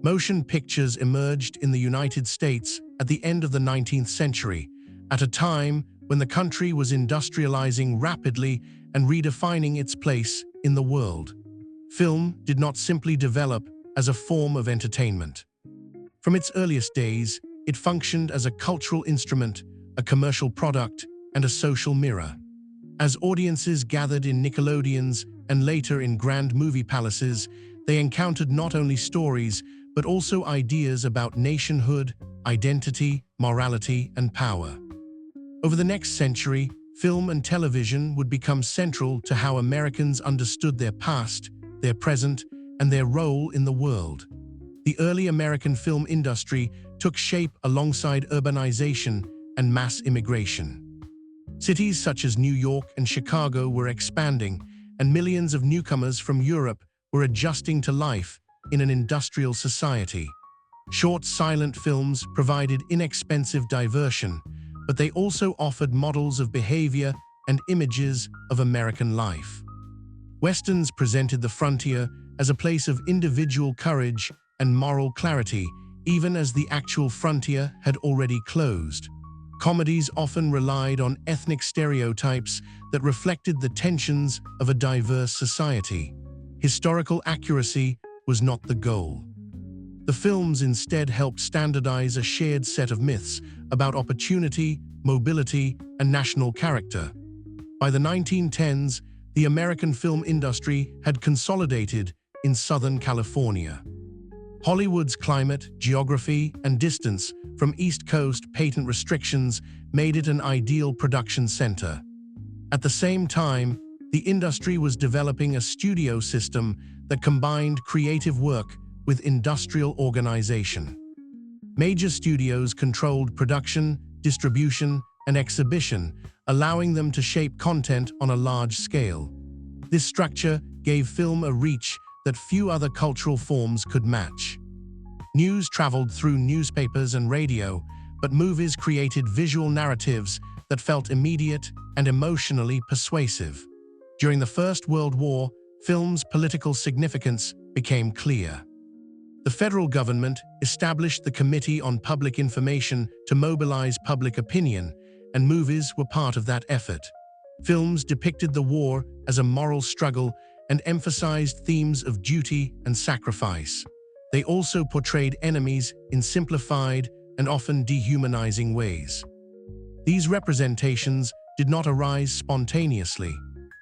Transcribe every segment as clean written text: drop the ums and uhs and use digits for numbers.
Motion pictures emerged in the United States at the end of the 19th century, at a time when the country was industrializing rapidly and redefining its place in the world. Film did not simply develop as a form of entertainment. From its earliest days, it functioned as a cultural instrument, a commercial product, and a social mirror. As audiences gathered in Nickelodeons and later in grand movie palaces, they encountered not only stories, but also ideas about nationhood, identity, morality, and power. Over the next century, film and television would become central to how Americans understood their past, their present, and their role in the world. The early American film industry took shape alongside urbanization and mass immigration. Cities such as New York and Chicago were expanding, and millions of newcomers from Europe were adjusting to life in an industrial society. Short, silent films provided inexpensive diversion, but they also offered models of behavior and images of American life. Westerns presented the frontier as a place of individual courage and moral clarity, even as the actual frontier had already closed. Comedies often relied on ethnic stereotypes that reflected the tensions of a diverse society. Historical accuracy was not the goal. The films instead helped standardize a shared set of myths about opportunity, mobility, and national character. By the 1910s, the American film industry had consolidated in Southern California. Hollywood's climate, geography, and distance from East Coast patent restrictions made it an ideal production center. At the same time, the industry was developing a studio system that combined creative work with industrial organization. Major studios controlled production, distribution, and exhibition, allowing them to shape content on a large scale. This structure gave film a reach that few other cultural forms could match. News traveled through newspapers and radio, but movies created visual narratives that felt immediate and emotionally persuasive. During the First World War, film's political significance became clear. The federal government established the Committee on Public Information to mobilize public opinion, and movies were part of that effort. Films depicted the war as a moral struggle and emphasized themes of duty and sacrifice. They also portrayed enemies in simplified and often dehumanizing ways. These representations did not arise spontaneously.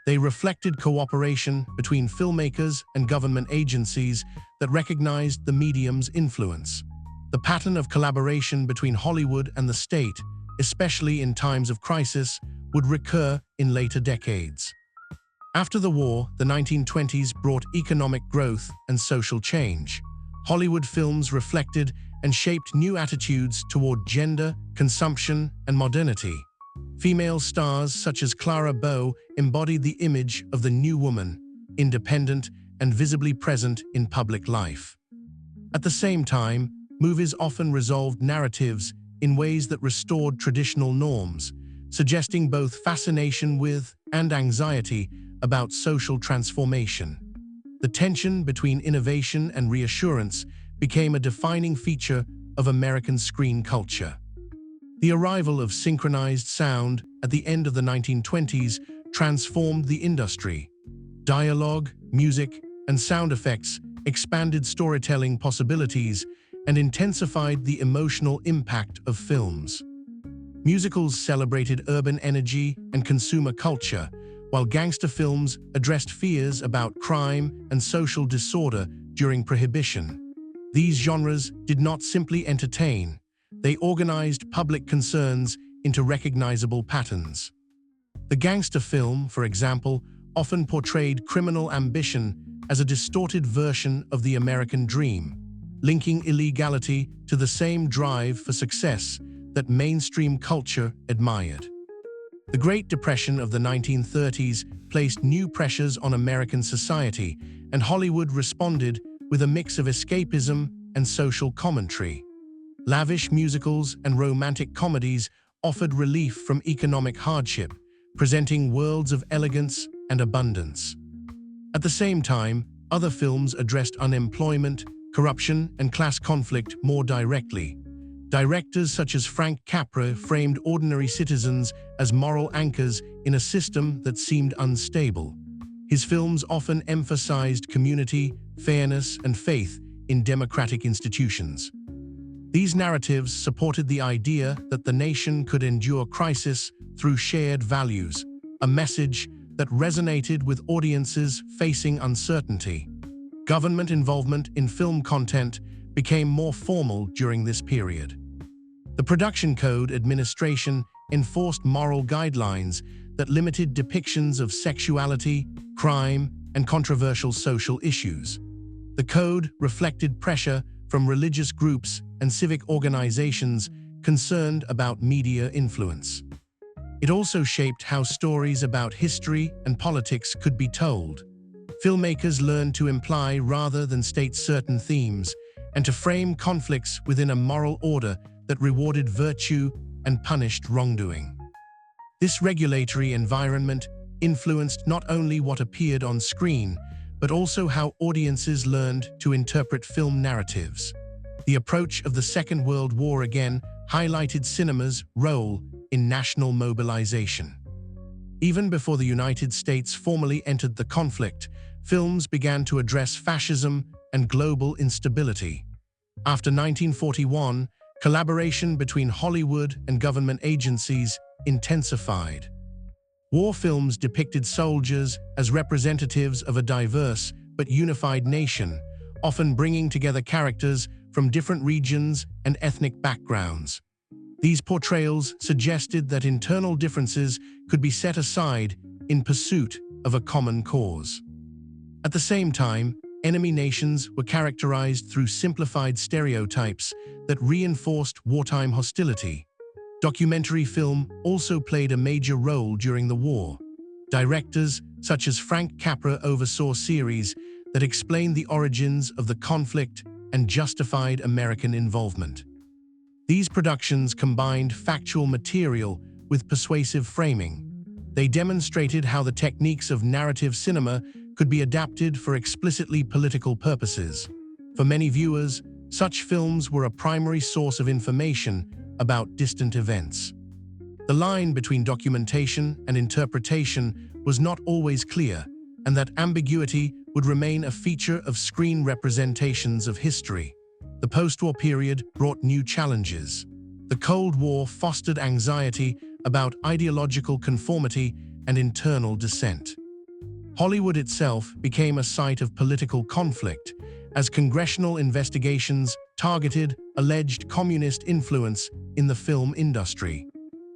They reflected cooperation between filmmakers and government agencies that recognized the medium's influence. The pattern of collaboration between Hollywood and the state, especially in times of crisis, would recur in later decades. After the war, the 1920s brought economic growth and social change. Hollywood films reflected and shaped new attitudes toward gender, consumption, and modernity. Female stars such as Clara Bow embodied the image of the new woman, independent and visibly present in public life. At the same time, movies often resolved narratives in ways that restored traditional norms, suggesting both fascination with and anxiety about social transformation. The tension between innovation and reassurance became a defining feature of American screen culture. The arrival of synchronized sound at the end of the 1920s transformed the industry. Dialogue, music, and sound effects expanded storytelling possibilities and intensified the emotional impact of films. Musicals celebrated urban energy and consumer culture, while gangster films addressed fears about crime and social disorder during Prohibition. These genres did not simply entertain, they organized public concerns into recognizable patterns. The gangster film, for example, often portrayed criminal ambition as a distorted version of the American dream, linking illegality to the same drive for success that mainstream culture admired. The Great Depression of the 1930s placed new pressures on American society, and Hollywood responded with a mix of escapism and social commentary. Lavish musicals and romantic comedies offered relief from economic hardship, presenting worlds of elegance and abundance. At the same time, other films addressed unemployment, corruption, and class conflict more directly. Directors such as Frank Capra framed ordinary citizens as moral anchors in a system that seemed unstable. His films often emphasized community, fairness, and faith in democratic institutions. These narratives supported the idea that the nation could endure crisis through shared values, a message that resonated with audiences facing uncertainty. Government involvement in film content became more formal during this period. The Production Code Administration enforced moral guidelines that limited depictions of sexuality, crime, and controversial social issues. The code reflected pressure from religious groups and civic organizations concerned about media influence. It also shaped how stories about history and politics could be told. Filmmakers learned to imply rather than state certain themes, and to frame conflicts within a moral order that rewarded virtue and punished wrongdoing. This regulatory environment influenced not only what appeared on screen, but also how audiences learned to interpret film narratives. The approach of the Second World War again highlighted cinema's role in national mobilization. Even before the United States formally entered the conflict, films began to address fascism and global instability. After 1941, collaboration between Hollywood and government agencies intensified. War films depicted soldiers as representatives of a diverse but unified nation, often bringing together characters from different regions and ethnic backgrounds. These portrayals suggested that internal differences could be set aside in pursuit of a common cause. At the same time, enemy nations were characterized through simplified stereotypes that reinforced wartime hostility. Documentary film also played a major role during the war. Directors such as Frank Capra oversaw series that explained the origins of the conflict and justified American involvement. These productions combined factual material with persuasive framing. They demonstrated how the techniques of narrative cinema could be adapted for explicitly political purposes. For many viewers, such films were a primary source of information about distant events. The line between documentation and interpretation was not always clear, and that ambiguity would remain a feature of screen representations of history. The post-war period brought new challenges. The Cold War fostered anxiety about ideological conformity and internal dissent. Hollywood itself became a site of political conflict, as congressional investigations targeted alleged communist influence in the film industry.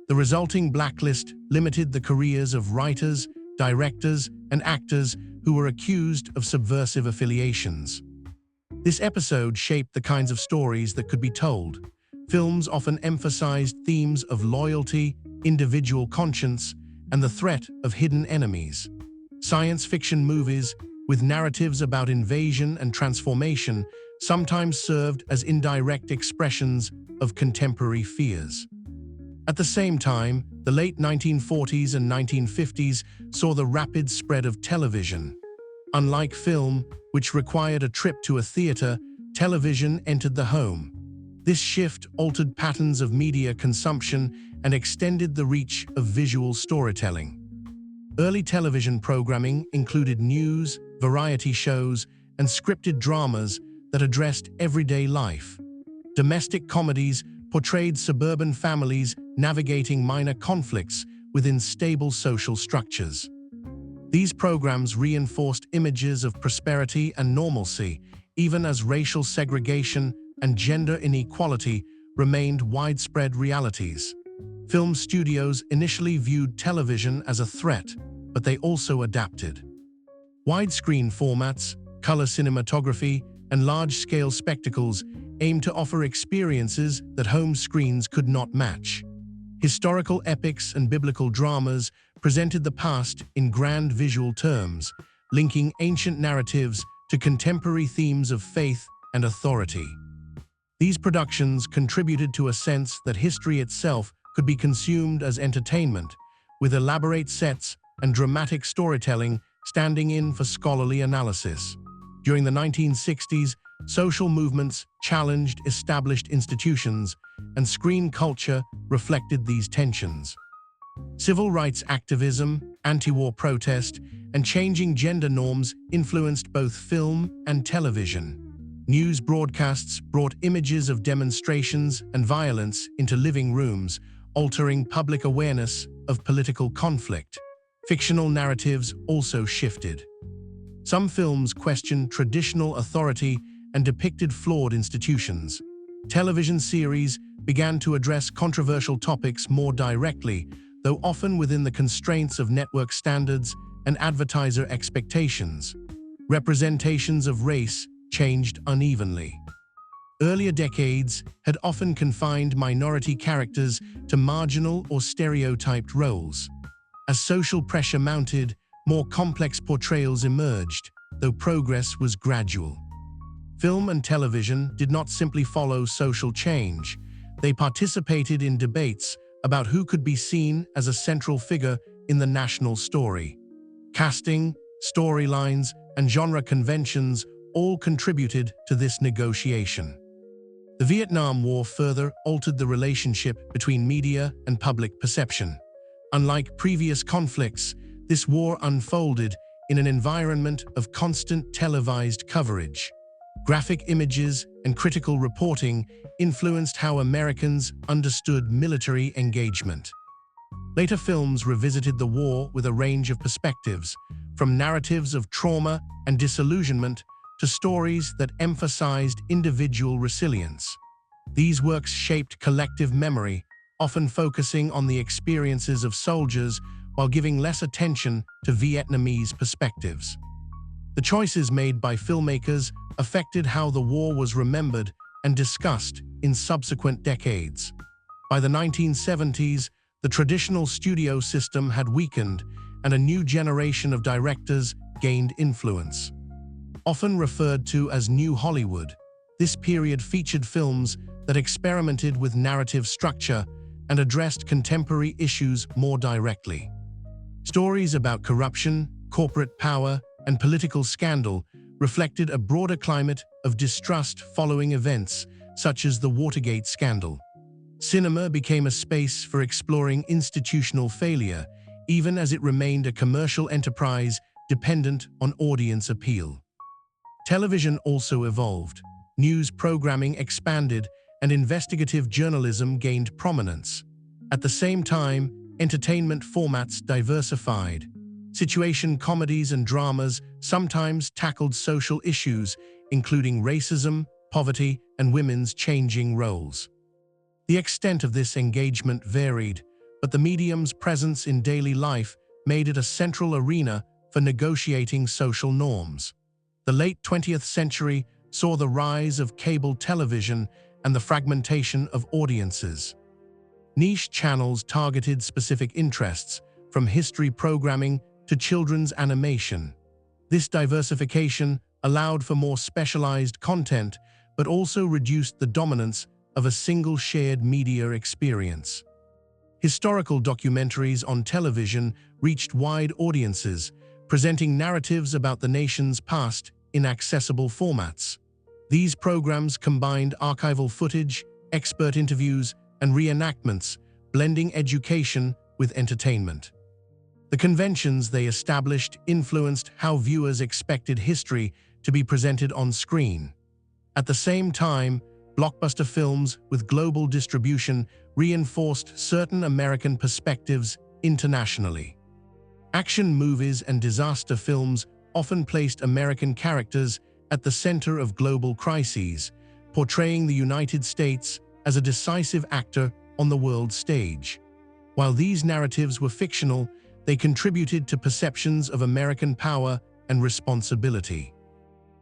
The resulting blacklist limited the careers of writers, directors, and actors who were accused of subversive affiliations. This episode shaped the kinds of stories that could be told. Films often emphasized themes of loyalty, individual conscience, and the threat of hidden enemies. Science fiction movies, with narratives about invasion and transformation, sometimes served as indirect expressions of contemporary fears. At the same time, the late 1940s and 1950s saw the rapid spread of television. Unlike film, which required a trip to a theater, television entered the home. This shift altered patterns of media consumption and extended the reach of visual storytelling. Early television programming included news, variety shows, and scripted dramas that addressed everyday life. Domestic comedies portrayed suburban families navigating minor conflicts within stable social structures. These programs reinforced images of prosperity and normalcy, even as racial segregation and gender inequality remained widespread realities. Film studios initially viewed television as a threat, but they also adapted. Widescreen formats, color cinematography, and large-scale spectacles aimed to offer experiences that home screens could not match. Historical epics and biblical dramas presented the past in grand visual terms, linking ancient narratives to contemporary themes of faith and authority. These productions contributed to a sense that history itself could be consumed as entertainment, with elaborate sets and dramatic storytelling standing in for scholarly analysis. During the 1960s, social movements challenged established institutions, and screen culture reflected these tensions. Civil rights activism, anti-war protest, and changing gender norms influenced both film and television. News broadcasts brought images of demonstrations and violence into living rooms, altering public awareness of political conflict. Fictional narratives also shifted. Some films questioned traditional authority and depicted flawed institutions. Television series began to address controversial topics more directly, though often within the constraints of network standards and advertiser expectations. Representations of race changed unevenly. Earlier decades had often confined minority characters to marginal or stereotyped roles. As social pressure mounted, more complex portrayals emerged, though progress was gradual. Film and television did not simply follow social change. They participated in debates about who could be seen as a central figure in the national story. Casting, storylines, and genre conventions all contributed to this negotiation. The Vietnam War further altered the relationship between media and public perception. Unlike previous conflicts, this war unfolded in an environment of constant televised coverage. Graphic images and critical reporting influenced how Americans understood military engagement. Later films revisited the war with a range of perspectives, from narratives of trauma and disillusionment to stories that emphasized individual resilience. These works shaped collective memory, often focusing on the experiences of soldiers while giving less attention to Vietnamese perspectives. The choices made by filmmakers affected how the war was remembered and discussed in subsequent decades. By the 1970s, the traditional studio system had weakened, and a new generation of directors gained influence. Often referred to as New Hollywood, this period featured films that experimented with narrative structure and addressed contemporary issues more directly. Stories about corruption, corporate power, and political scandal reflected a broader climate of distrust following events such as the Watergate scandal. Cinema became a space for exploring institutional failure, even as it remained a commercial enterprise dependent on audience appeal. Television also evolved. News programming expanded, and investigative journalism gained prominence. At the same time, entertainment formats diversified. Situation comedies and dramas sometimes tackled social issues, including racism, poverty, and women's changing roles. The extent of this engagement varied, but the medium's presence in daily life made it a central arena for negotiating social norms. The late 20th century saw the rise of cable television and the fragmentation of audiences. Niche channels targeted specific interests, from history programming to children's animation. This diversification allowed for more specialized content, but also reduced the dominance of a single shared media experience. Historical documentaries on television reached wide audiences, presenting narratives about the nation's past in accessible formats. These programs combined archival footage, expert interviews, and reenactments, blending education with entertainment. The conventions they established influenced how viewers expected history to be presented on screen. At the same time, blockbuster films with global distribution reinforced certain American perspectives internationally. Action movies and disaster films often placed American characters at the center of global crises, portraying the United States as a decisive actor on the world stage. While these narratives were fictional, they contributed to perceptions of American power and responsibility.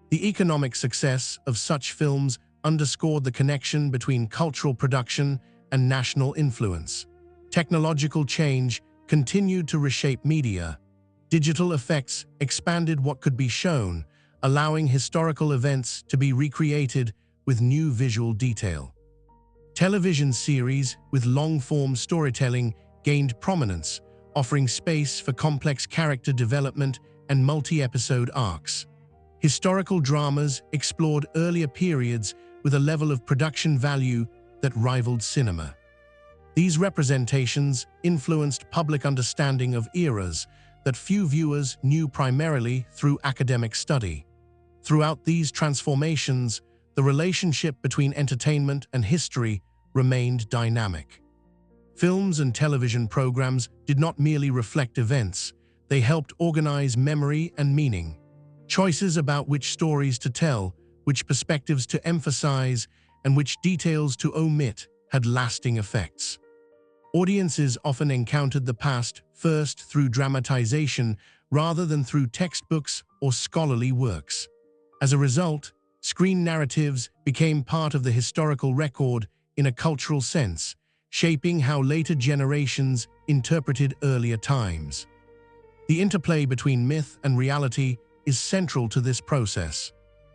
The economic success of such films underscored the connection between cultural production and national influence. Technological change continued to reshape media. Digital effects expanded what could be shown, allowing historical events to be recreated with new visual detail. Television series with long-form storytelling gained prominence, offering space for complex character development and multi-episode arcs. Historical dramas explored earlier periods with a level of production value that rivaled cinema. These representations influenced public understanding of eras that few viewers knew primarily through academic study. Throughout these transformations, the relationship between entertainment and history remained dynamic. Films and television programs did not merely reflect events, they helped organize memory and meaning. Choices about which stories to tell, which perspectives to emphasize, and which details to omit had lasting effects. Audiences often encountered the past first through dramatization rather than through textbooks or scholarly works. As a result, screen narratives became part of the historical record in a cultural sense, shaping how later generations interpreted earlier times. The interplay between myth and reality is central to this process.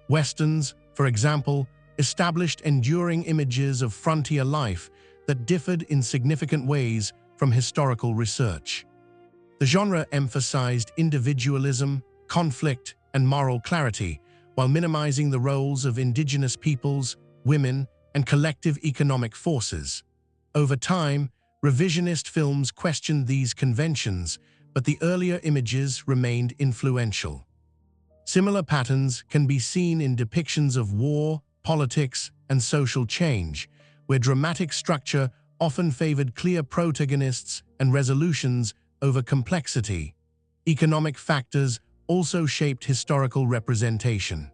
Westerns, for example, established enduring images of frontier life that differed in significant ways from historical research. The genre emphasized individualism, conflict, and moral clarity, while minimizing the roles of indigenous peoples, women, and collective economic forces. Over time, revisionist films questioned these conventions, but the earlier images remained influential. Similar patterns can be seen in depictions of war, politics, and social change, where dramatic structure often favored clear protagonists and resolutions over complexity. Economic factors also shaped historical representation.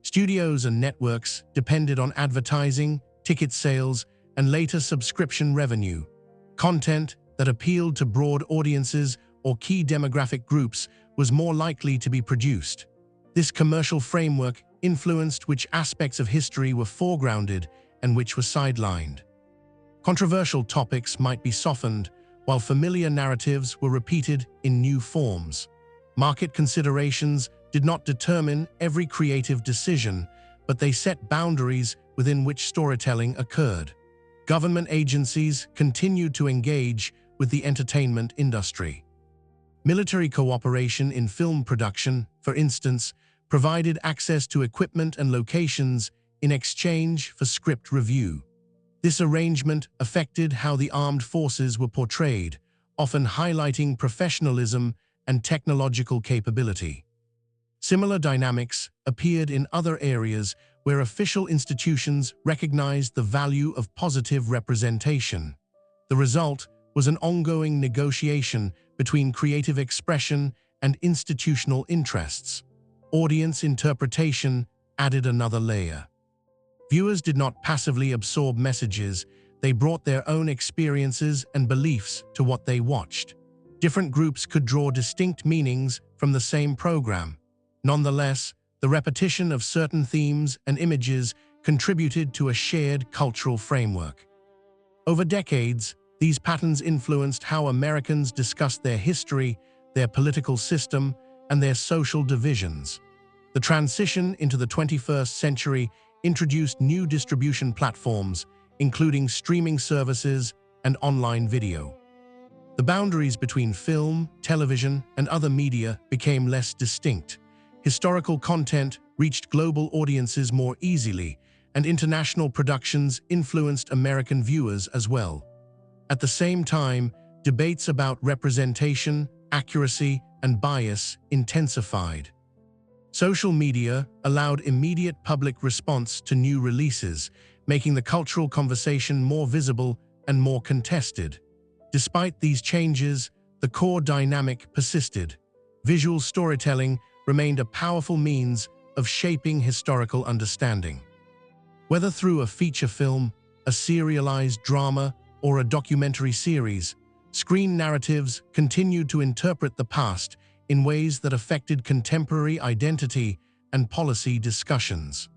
Studios and networks depended on advertising, ticket sales, and later subscription revenue. Content that appealed to broad audiences or key demographic groups was more likely to be produced. This commercial framework influenced which aspects of history were foregrounded and which were sidelined. Controversial topics might be softened, while familiar narratives were repeated in new forms. Market considerations did not determine every creative decision, but they set boundaries within which storytelling occurred. Government agencies continued to engage with the entertainment industry. Military cooperation in film production, for instance, provided access to equipment and locations in exchange for script review. This arrangement affected how the armed forces were portrayed, often highlighting professionalism and technological capability. Similar dynamics appeared in other areas where official institutions recognized the value of positive representation. The result was an ongoing negotiation between creative expression and institutional interests. Audience interpretation added another layer. Viewers did not passively absorb messages, they brought their own experiences and beliefs to what they watched. Different groups could draw distinct meanings from the same program. Nonetheless, the repetition of certain themes and images contributed to a shared cultural framework. Over decades, these patterns influenced how Americans discussed their history, their political system, and their social divisions. The transition into the 21st century introduced new distribution platforms, including streaming services and online video. The boundaries between film, television, and other media became less distinct. Historical content reached global audiences more easily, and international productions influenced American viewers as well. At the same time, debates about representation, accuracy, and bias intensified. Social media allowed immediate public response to new releases, making the cultural conversation more visible and more contested. Despite these changes, the core dynamic persisted. Visual storytelling remained a powerful means of shaping historical understanding. Whether through a feature film, a serialized drama, or a documentary series, screen narratives continued to interpret the past in ways that affected contemporary identity and policy discussions.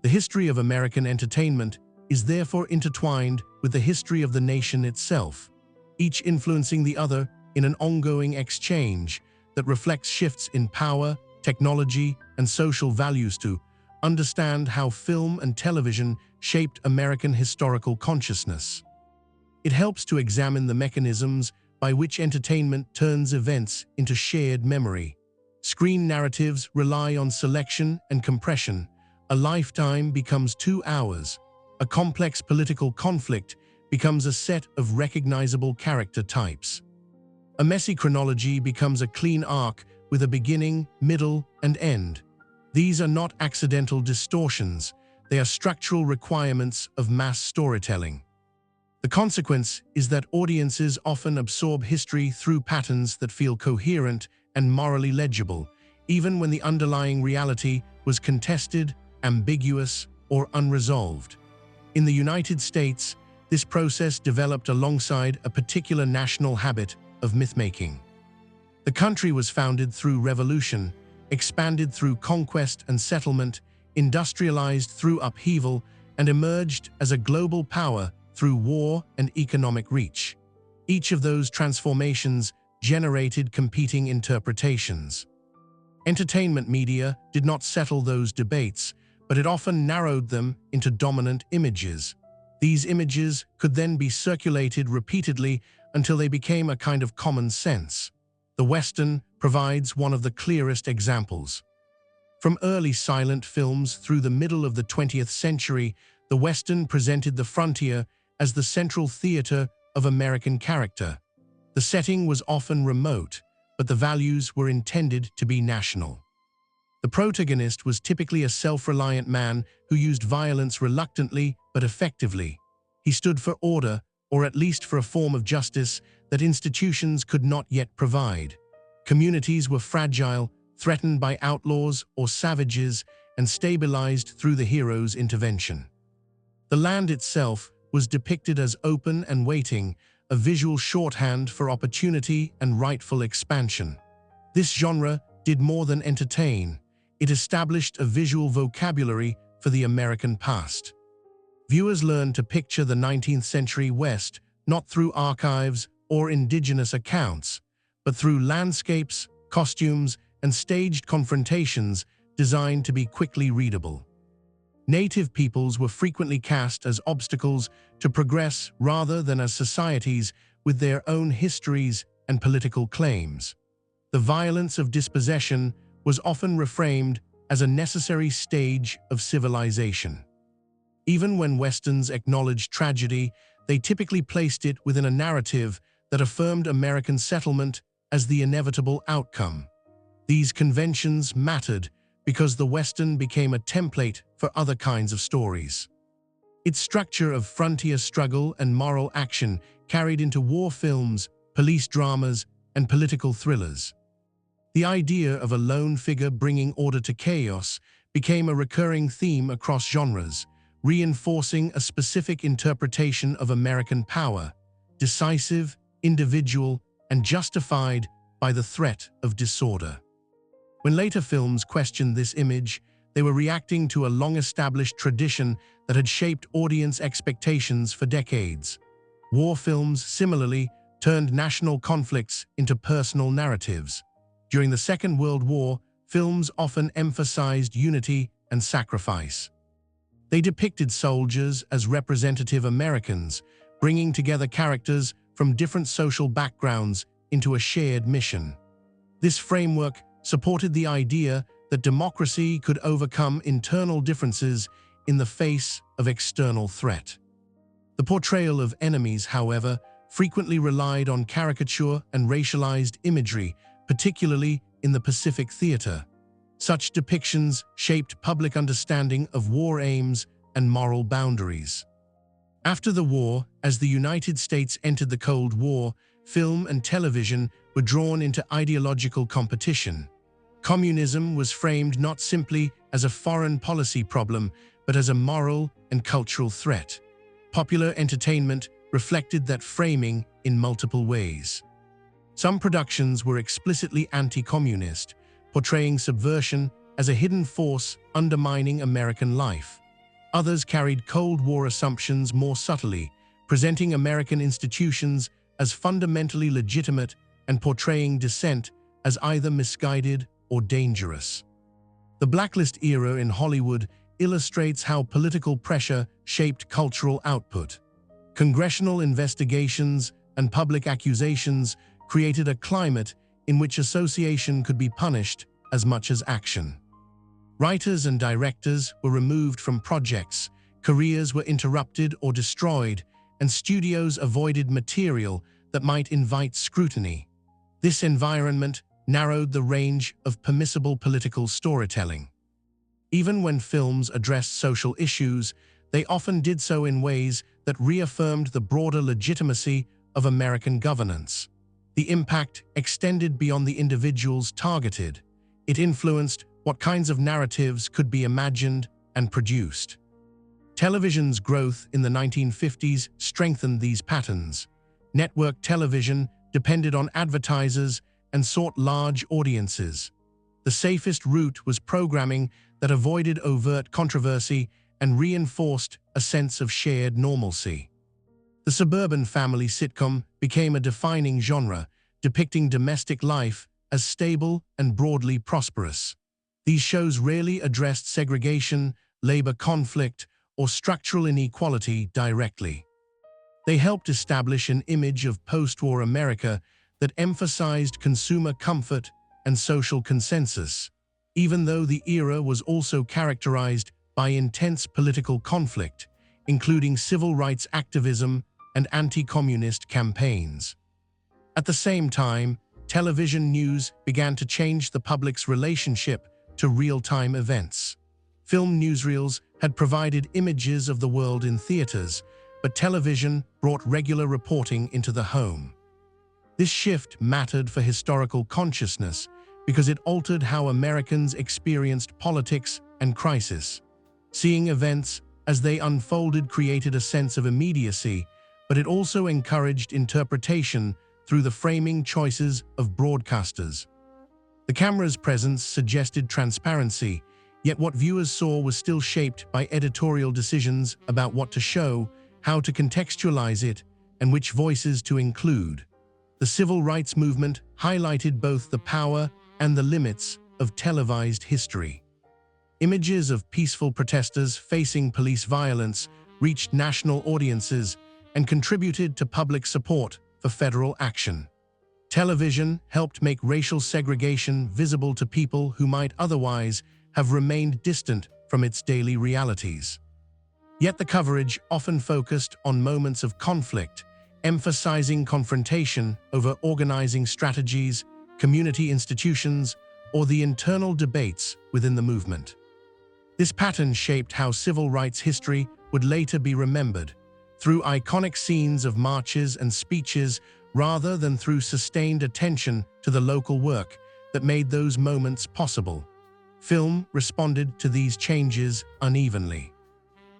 The history of American entertainment is therefore intertwined with the history of the nation itself, each influencing the other in an ongoing exchange that reflects shifts in power, technology, and social values. To understand how film and television shaped American historical consciousness, it helps to examine the mechanisms by which entertainment turns events into shared memory. Screen narratives rely on selection and compression. A lifetime becomes 2 hours. A complex political conflict becomes a set of recognizable character types. A messy chronology becomes a clean arc with a beginning, middle, and end. These are not accidental distortions. They are structural requirements of mass storytelling. The consequence is that audiences often absorb history through patterns that feel coherent and morally legible, even when the underlying reality was contested, ambiguous, or unresolved. In the United States, this process developed alongside a particular national habit of mythmaking. The country was founded through revolution, expanded through conquest and settlement, industrialized through upheaval, and emerged as a global power through war and economic reach. Each of those transformations generated competing interpretations. Entertainment media did not settle those debates, but it often narrowed them into dominant images. These images could then be circulated repeatedly until they became a kind of common sense. The Western provides one of the clearest examples. From early silent films through the middle of the 20th century, the Western presented the frontier as the central theater of American character. The setting was often remote, but the values were intended to be national. The protagonist was typically a self-reliant man who used violence reluctantly but effectively. He stood for order, or at least for a form of justice that institutions could not yet provide. Communities were fragile, threatened by outlaws or savages, and stabilized through the hero's intervention. The land itself was depicted as open and waiting, a visual shorthand for opportunity and rightful expansion. This genre did more than entertain. It established a visual vocabulary for the American past. Viewers learned to picture the 19th century West not through archives or indigenous accounts, but through landscapes, costumes, and staged confrontations designed to be quickly readable. Native peoples were frequently cast as obstacles to progress rather than as societies with their own histories and political claims. The violence of dispossession was often reframed as a necessary stage of civilization. Even when Westerns acknowledged tragedy, they typically placed it within a narrative that affirmed American settlement as the inevitable outcome. These conventions mattered because the Western became a template for other kinds of stories. Its structure of frontier struggle and moral action carried into war films, police dramas, and political thrillers. The idea of a lone figure bringing order to chaos became a recurring theme across genres, reinforcing a specific interpretation of American power, decisive, individual, and justified by the threat of disorder. When later films questioned this image, they were reacting to a long-established tradition that had shaped audience expectations for decades. War films, similarly, turned national conflicts into personal narratives. During the Second World War, films often emphasized unity and sacrifice. They depicted soldiers as representative Americans, bringing together characters from different social backgrounds into a shared mission. This framework supported the idea that democracy could overcome internal differences in the face of external threat. The portrayal of enemies, however, frequently relied on caricature and racialized imagery, particularly in the Pacific theater. Such depictions shaped public understanding of war aims and moral boundaries. After the war, as the United States entered the Cold War, film and television were drawn into ideological competition. Communism was framed not simply as a foreign policy problem, but as a moral and cultural threat. Popular entertainment reflected that framing in multiple ways. Some productions were explicitly anti-communist, portraying subversion as a hidden force undermining American life. Others carried Cold War assumptions more subtly, presenting American institutions as fundamentally legitimate and portraying dissent as either misguided or dangerous. The blacklist era in Hollywood illustrates how political pressure shaped cultural output. Congressional investigations and public accusations created a climate in which association could be punished as much as action. Writers and directors were removed from projects, careers were interrupted or destroyed, and studios avoided material that might invite scrutiny. This environment narrowed the range of permissible political storytelling. Even when films addressed social issues, they often did so in ways that reaffirmed the broader legitimacy of American governance. The impact extended beyond the individuals targeted. It influenced what kinds of narratives could be imagined and produced. Television's growth in the 1950s strengthened these patterns. Network television depended on advertisers and sought large audiences. The safest route was programming that avoided overt controversy and reinforced a sense of shared normalcy. The suburban family sitcom became a defining genre, depicting domestic life as stable and broadly prosperous. These shows rarely addressed segregation, labor conflict, or structural inequality directly. They helped establish an image of post-war America that emphasized consumer comfort and social consensus, even though the era was also characterized by intense political conflict, including civil rights activism and anti-communist campaigns. At the same time, television news began to change the public's relationship to real-time events. Film newsreels had provided images of the world in theaters, but television brought regular reporting into the home. This shift mattered for historical consciousness because it altered how Americans experienced politics and crisis. Seeing events as they unfolded created a sense of immediacy, but it also encouraged interpretation through the framing choices of broadcasters. The camera's presence suggested transparency, yet what viewers saw was still shaped by editorial decisions about what to show, how to contextualize it, and which voices to include. The civil rights movement highlighted both the power and the limits of televised history. Images of peaceful protesters facing police violence reached national audiences and contributed to public support for federal action. Television helped make racial segregation visible to people who might otherwise have remained distant from its daily realities. Yet the coverage often focused on moments of conflict, emphasizing confrontation over organizing strategies, community institutions, or the internal debates within the movement. This pattern shaped how civil rights history would later be remembered, through iconic scenes of marches and speeches rather than through sustained attention to the local work that made those moments possible. Film responded to these changes unevenly.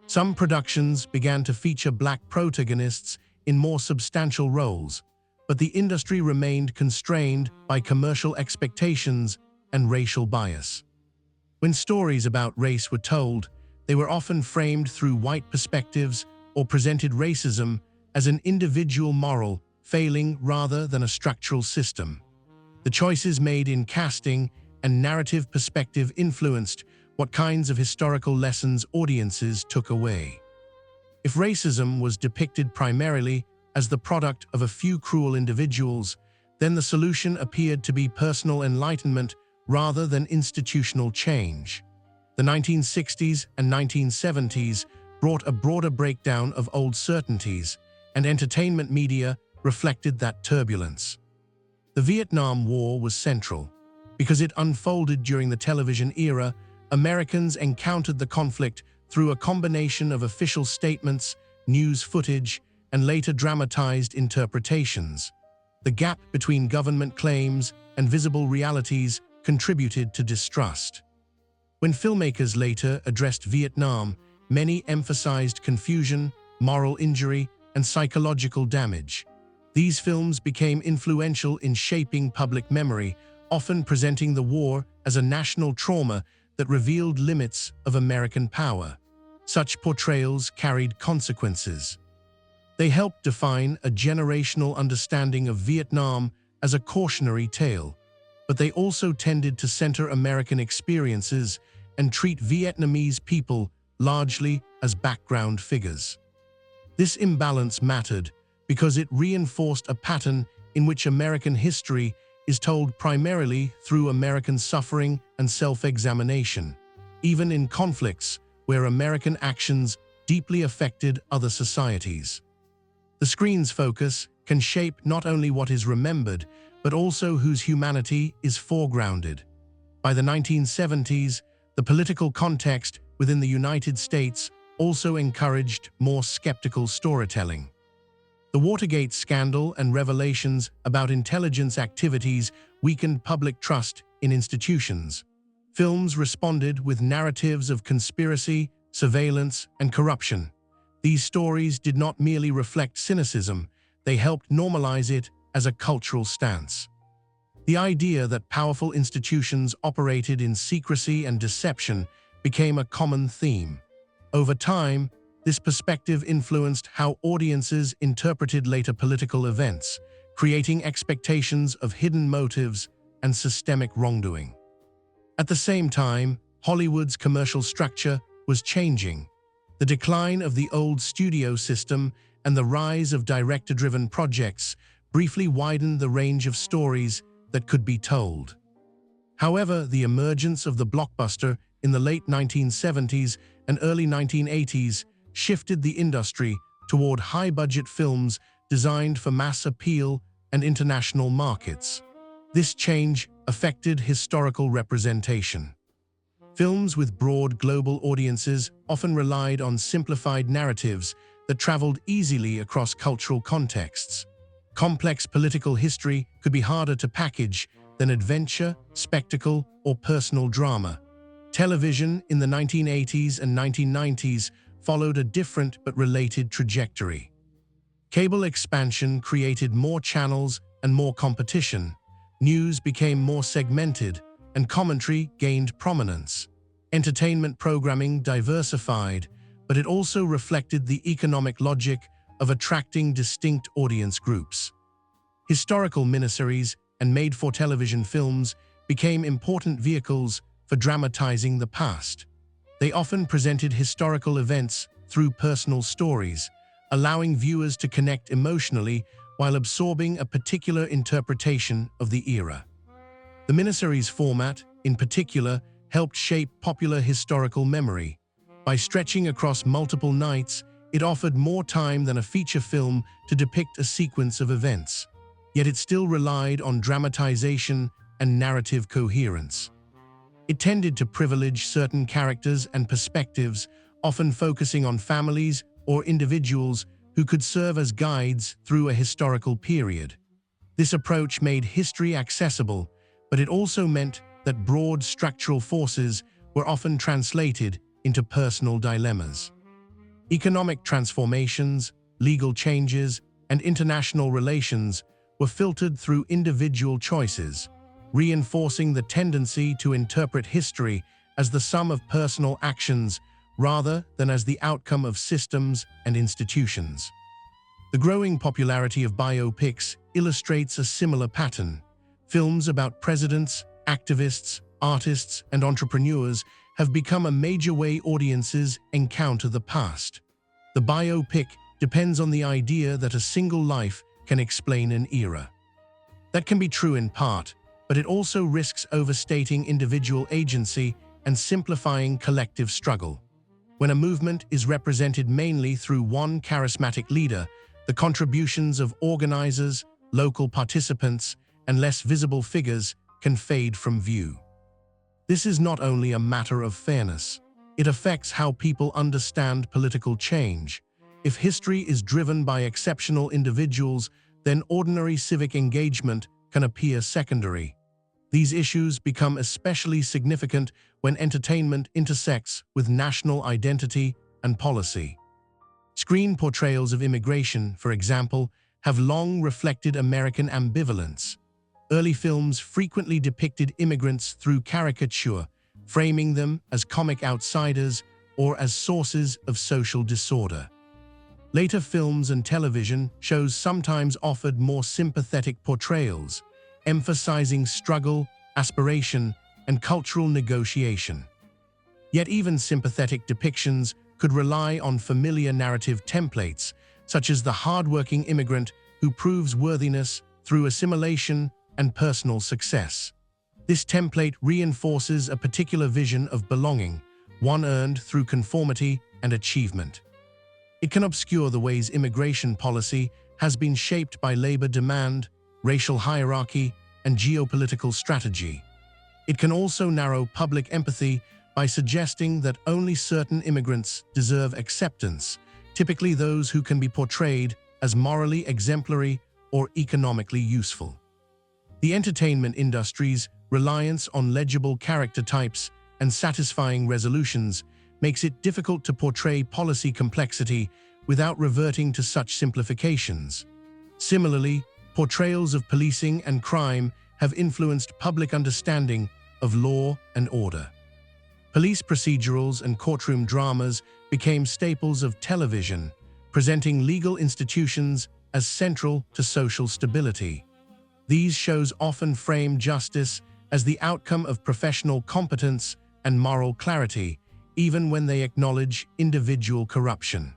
Some productions began to feature black protagonists in more substantial roles, but the industry remained constrained by commercial expectations and racial bias. When stories about race were told, they were often framed through white perspectives or presented racism as an individual moral failing rather than a structural system. The choices made in casting and narrative perspective influenced what kinds of historical lessons audiences took away. If racism was depicted primarily as the product of a few cruel individuals, then the solution appeared to be personal enlightenment rather than institutional change. The 1960s and 1970s brought a broader breakdown of old certainties, and entertainment media reflected that turbulence. The Vietnam War was central. Because it unfolded during the television era, Americans encountered the conflict through a combination of official statements, news footage, and later dramatized interpretations. The gap between government claims and visible realities contributed to distrust. When filmmakers later addressed Vietnam, many emphasized confusion, moral injury, and psychological damage. These films became influential in shaping public memory, often presenting the war as a national trauma that revealed limits of American power. Such portrayals carried consequences. They helped define a generational understanding of Vietnam as a cautionary tale, but they also tended to center American experiences and treat Vietnamese people largely as background figures. This imbalance mattered because it reinforced a pattern in which American history is told primarily through American suffering and self-examination, even in conflicts where American actions deeply affected other societies. The screen's focus can shape not only what is remembered, but also whose humanity is foregrounded. By the 1970s, the political context within the United States also encouraged more skeptical storytelling. The Watergate scandal and revelations about intelligence activities weakened public trust in institutions. Films responded with narratives of conspiracy, surveillance, and corruption. These stories did not merely reflect cynicism, they helped normalize it as a cultural stance. The idea that powerful institutions operated in secrecy and deception became a common theme. Over time, this perspective influenced how audiences interpreted later political events, creating expectations of hidden motives and systemic wrongdoing. At the same time, Hollywood's commercial structure was changing. The decline of the old studio system and the rise of director-driven projects briefly widened the range of stories that could be told. However, the emergence of the blockbuster in the late 1970s and early 1980s shifted the industry toward high-budget films designed for mass appeal and international markets. This change affected historical representation. Films with broad global audiences often relied on simplified narratives that traveled easily across cultural contexts. Complex political history could be harder to package than adventure, spectacle, or personal drama. Television in the 1980s and 1990s followed a different but related trajectory. Cable expansion created more channels and more competition. News became more segmented, and commentary gained prominence. Entertainment programming diversified, but it also reflected the economic logic of attracting distinct audience groups. Historical miniseries and made-for-television films became important vehicles for dramatizing the past. They often presented historical events through personal stories, allowing viewers to connect emotionally while absorbing a particular interpretation of the era. The miniseries format, in particular, helped shape popular historical memory. By stretching across multiple nights, it offered more time than a feature film to depict a sequence of events. Yet it still relied on dramatization and narrative coherence. It tended to privilege certain characters and perspectives, often focusing on families or individuals who could serve as guides through a historical period. This approach made history accessible, but it also meant that broad structural forces were often translated into personal dilemmas. Economic transformations, legal changes, and international relations were filtered through individual choices, reinforcing the tendency to interpret history as the sum of personal actions rather than as the outcome of systems and institutions. The growing popularity of biopics illustrates a similar pattern. Films about presidents, activists, artists, and entrepreneurs have become a major way audiences encounter the past. The biopic depends on the idea that a single life can explain an era. That can be true in part, but it also risks overstating individual agency and simplifying collective struggle. When a movement is represented mainly through one charismatic leader, the contributions of organizers, local participants, and less visible figures can fade from view. This is not only a matter of fairness, it affects how people understand political change. If history is driven by exceptional individuals, then ordinary civic engagement can appear secondary. These issues become especially significant when entertainment intersects with national identity and policy. Screen portrayals of immigration, for example, have long reflected American ambivalence. Early films frequently depicted immigrants through caricature, framing them as comic outsiders or as sources of social disorder. Later films and television shows sometimes offered more sympathetic portrayals, emphasizing struggle, aspiration, and cultural negotiation. Yet even sympathetic depictions could rely on familiar narrative templates, such as the hardworking immigrant who proves worthiness through assimilation and personal success. This template reinforces a particular vision of belonging, one earned through conformity and achievement. It can obscure the ways immigration policy has been shaped by labor demand, racial hierarchy, and geopolitical strategy. It can also narrow public empathy by suggesting that only certain immigrants deserve acceptance, typically those who can be portrayed as morally exemplary or economically useful. The entertainment industry's reliance on legible character types and satisfying resolutions makes it difficult to portray policy complexity without reverting to such simplifications. Similarly, portrayals of policing and crime have influenced public understanding of law and order. Police procedurals and courtroom dramas became staples of television, presenting legal institutions as central to social stability. These shows often frame justice as the outcome of professional competence and moral clarity, even when they acknowledge individual corruption.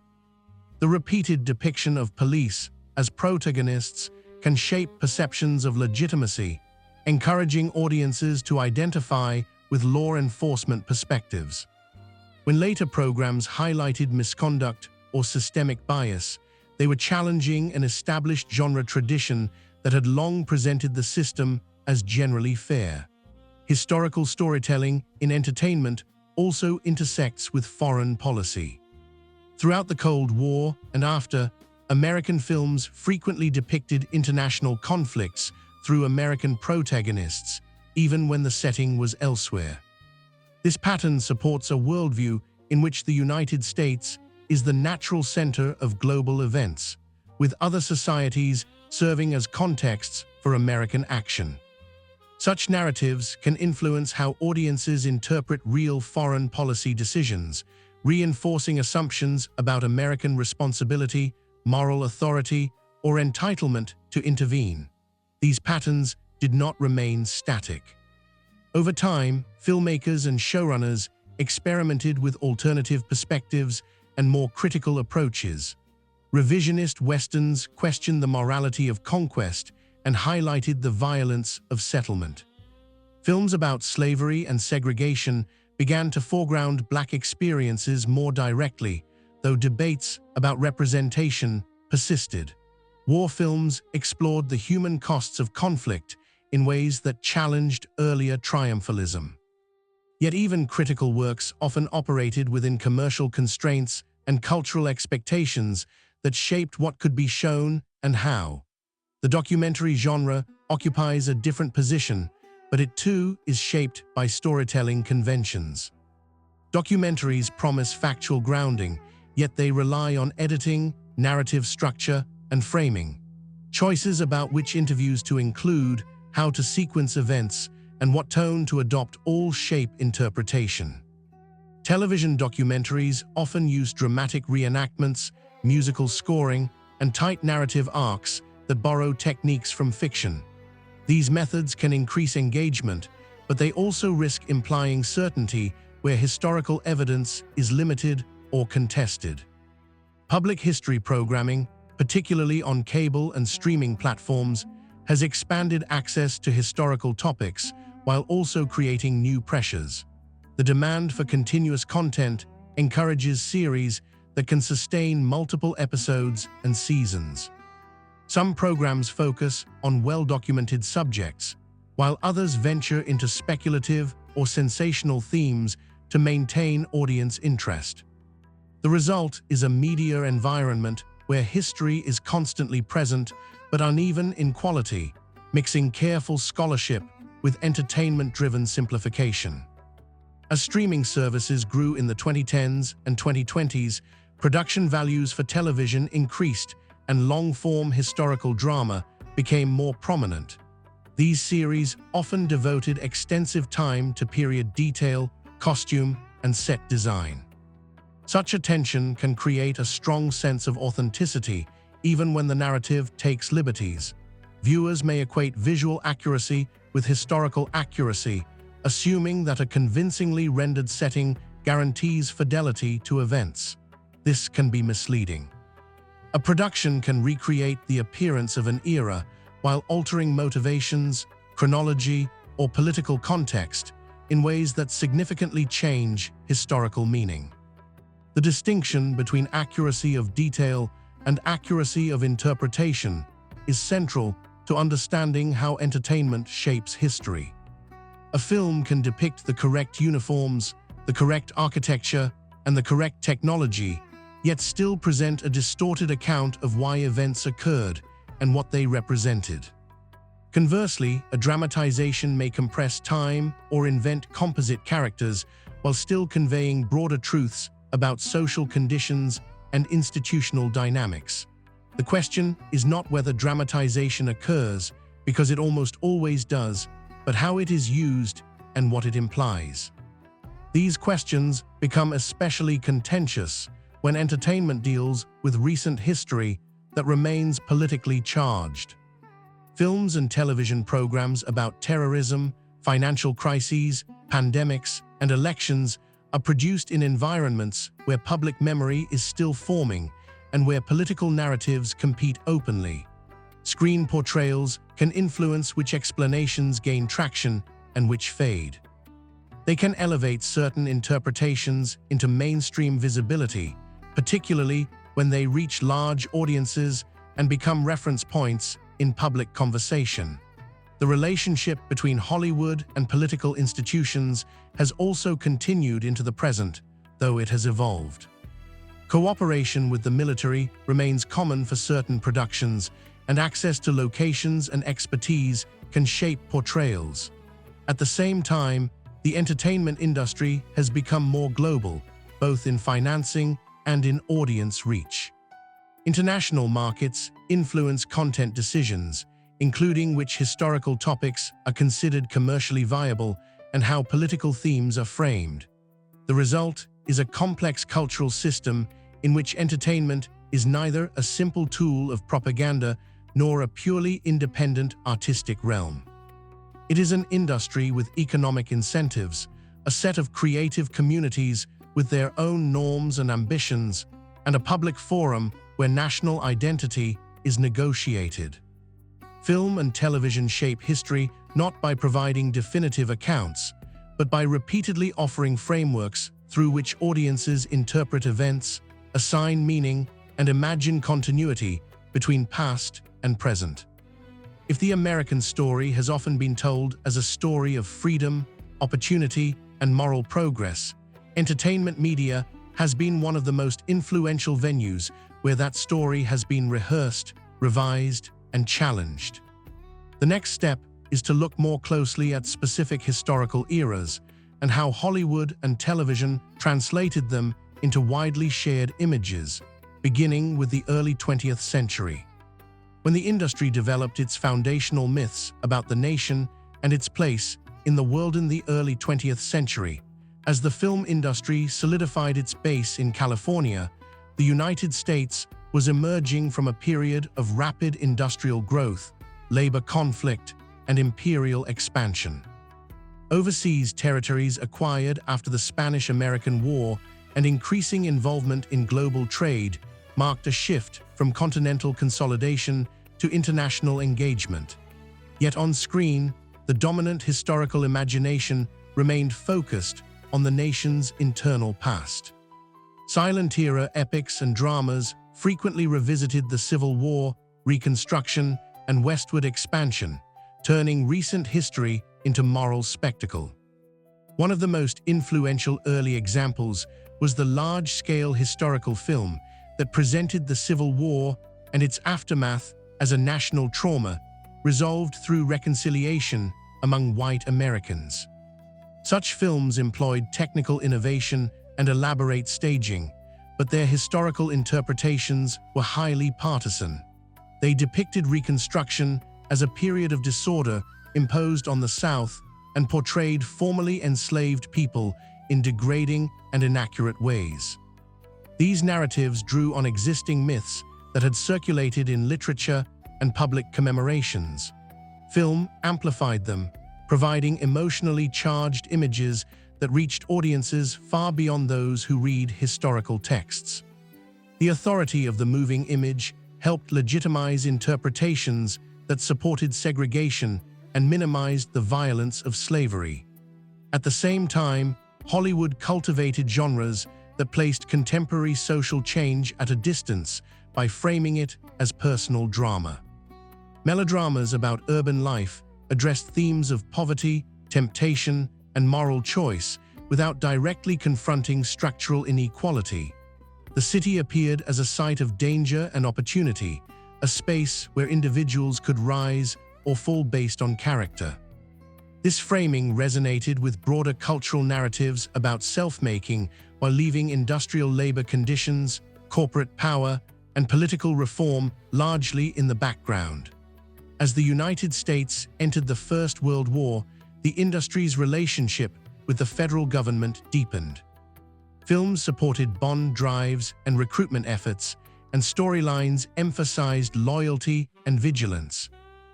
The repeated depiction of police as protagonists can shape perceptions of legitimacy, encouraging audiences to identify with law enforcement perspectives. When later programs highlighted misconduct or systemic bias, they were challenging an established genre tradition that had long presented the system as generally fair. Historical storytelling in entertainment also intersects with foreign policy. Throughout the Cold War and after, American films frequently depicted international conflicts through American protagonists, even when the setting was elsewhere. This pattern supports a worldview in which the United States is the natural center of global events, with other societies serving as contexts for American action. Such narratives can influence how audiences interpret real foreign policy decisions, reinforcing assumptions about American responsibility, moral authority, or entitlement to intervene. These patterns did not remain static. Over time, filmmakers and showrunners experimented with alternative perspectives and more critical approaches. Revisionist westerns questioned the morality of conquest and highlighted the violence of settlement. Films about slavery and segregation began to foreground Black experiences more directly, though debates about representation persisted. War films explored the human costs of conflict in ways that challenged earlier triumphalism. Yet even critical works often operated within commercial constraints and cultural expectations that shaped what could be shown and how. The documentary genre occupies a different position, but it too is shaped by storytelling conventions. Documentaries promise factual grounding, yet they rely on editing, narrative structure, and framing. Choices about which interviews to include, how to sequence events, and what tone to adopt all shape interpretation. Television documentaries often use dramatic reenactments, musical scoring, and tight narrative arcs that borrow techniques from fiction. These methods can increase engagement, but they also risk implying certainty where historical evidence is limited or contested. Public history programming, particularly on cable and streaming platforms, has expanded access to historical topics while also creating new pressures. The demand for continuous content encourages series that can sustain multiple episodes and seasons. Some programs focus on well-documented subjects, while others venture into speculative or sensational themes to maintain audience interest. The result is a media environment where history is constantly present but uneven in quality, mixing careful scholarship with entertainment-driven simplification. As streaming services grew in the 2010s and 2020s, production values for television increased and long-form historical drama became more prominent. These series often devoted extensive time to period detail, costume, and set design. Such attention can create a strong sense of authenticity, even when the narrative takes liberties. Viewers may equate visual accuracy with historical accuracy, assuming that a convincingly rendered setting guarantees fidelity to events. This can be misleading. A production can recreate the appearance of an era, while altering motivations, chronology, or political context in ways that significantly change historical meaning. The distinction between accuracy of detail and accuracy of interpretation is central to understanding how entertainment shapes history. A film can depict the correct uniforms, the correct architecture, and the correct technology, yet still present a distorted account of why events occurred and what they represented. Conversely, a dramatization may compress time or invent composite characters while still conveying broader truths about social conditions and institutional dynamics. The question is not whether dramatization occurs, because it almost always does, but how it is used and what it implies. These questions become especially contentious when entertainment deals with recent history that remains politically charged. Films and television programs about terrorism, financial crises, pandemics, and elections are produced in environments where public memory is still forming and where political narratives compete openly. Screen portrayals can influence which explanations gain traction and which fade. They can elevate certain interpretations into mainstream visibility, particularly when they reach large audiences and become reference points in public conversation. The relationship between Hollywood and political institutions has also continued into the present, though it has evolved. Cooperation with the military remains common for certain productions, and access to locations and expertise can shape portrayals. At the same time, the entertainment industry has become more global, both in financing and in audience reach. International markets influence content decisions, including which historical topics are considered commercially viable and how political themes are framed. The result is a complex cultural system in which entertainment is neither a simple tool of propaganda nor a purely independent artistic realm. It is an industry with economic incentives, a set of creative communities with their own norms and ambitions, and a public forum where national identity is negotiated. Film and television shape history not by providing definitive accounts, but by repeatedly offering frameworks through which audiences interpret events, assign meaning, and imagine continuity between past and present. If the American story has often been told as a story of freedom, opportunity, and moral progress, entertainment media has been one of the most influential venues where that story has been rehearsed, revised, and challenged. The next step is to look more closely at specific historical eras and how Hollywood and television translated them into widely shared images, beginning with the early 20th century. When the industry developed its foundational myths about the nation and its place in the world in the early 20th century, as the film industry solidified its base in California, the United States was emerging from a period of rapid industrial growth, labor conflict, and imperial expansion. Overseas territories acquired after the Spanish-American War and increasing involvement in global trade marked a shift from continental consolidation to international engagement. Yet on screen, the dominant historical imagination remained focused on the nation's internal past. Silent-era epics and dramas frequently revisited the Civil War, Reconstruction, and westward expansion, turning recent history into moral spectacle. One of the most influential early examples was the large-scale historical film that presented the Civil War and its aftermath as a national trauma, resolved through reconciliation among white Americans. Such films employed technical innovation and elaborate staging, but their historical interpretations were highly partisan. They depicted Reconstruction as a period of disorder imposed on the South and portrayed formerly enslaved people in degrading and inaccurate ways. These narratives drew on existing myths that had circulated in literature and public commemorations. Film amplified them, providing emotionally charged images that reached audiences far beyond those who read historical texts. The authority of the moving image helped legitimize interpretations that supported segregation and minimized the violence of slavery. At the same time, Hollywood cultivated genres that placed contemporary social change at a distance by framing it as personal drama. Melodramas about urban life addressed themes of poverty, temptation, and moral choice without directly confronting structural inequality. The city appeared as a site of danger and opportunity, a space where individuals could rise or fall based on character. This framing resonated with broader cultural narratives about self-making while leaving industrial labor conditions, corporate power, and political reform largely in the background. As the United States entered the First World War, the industry's relationship with the federal government deepened. Films supported bond drives and recruitment efforts, and storylines emphasized loyalty and vigilance.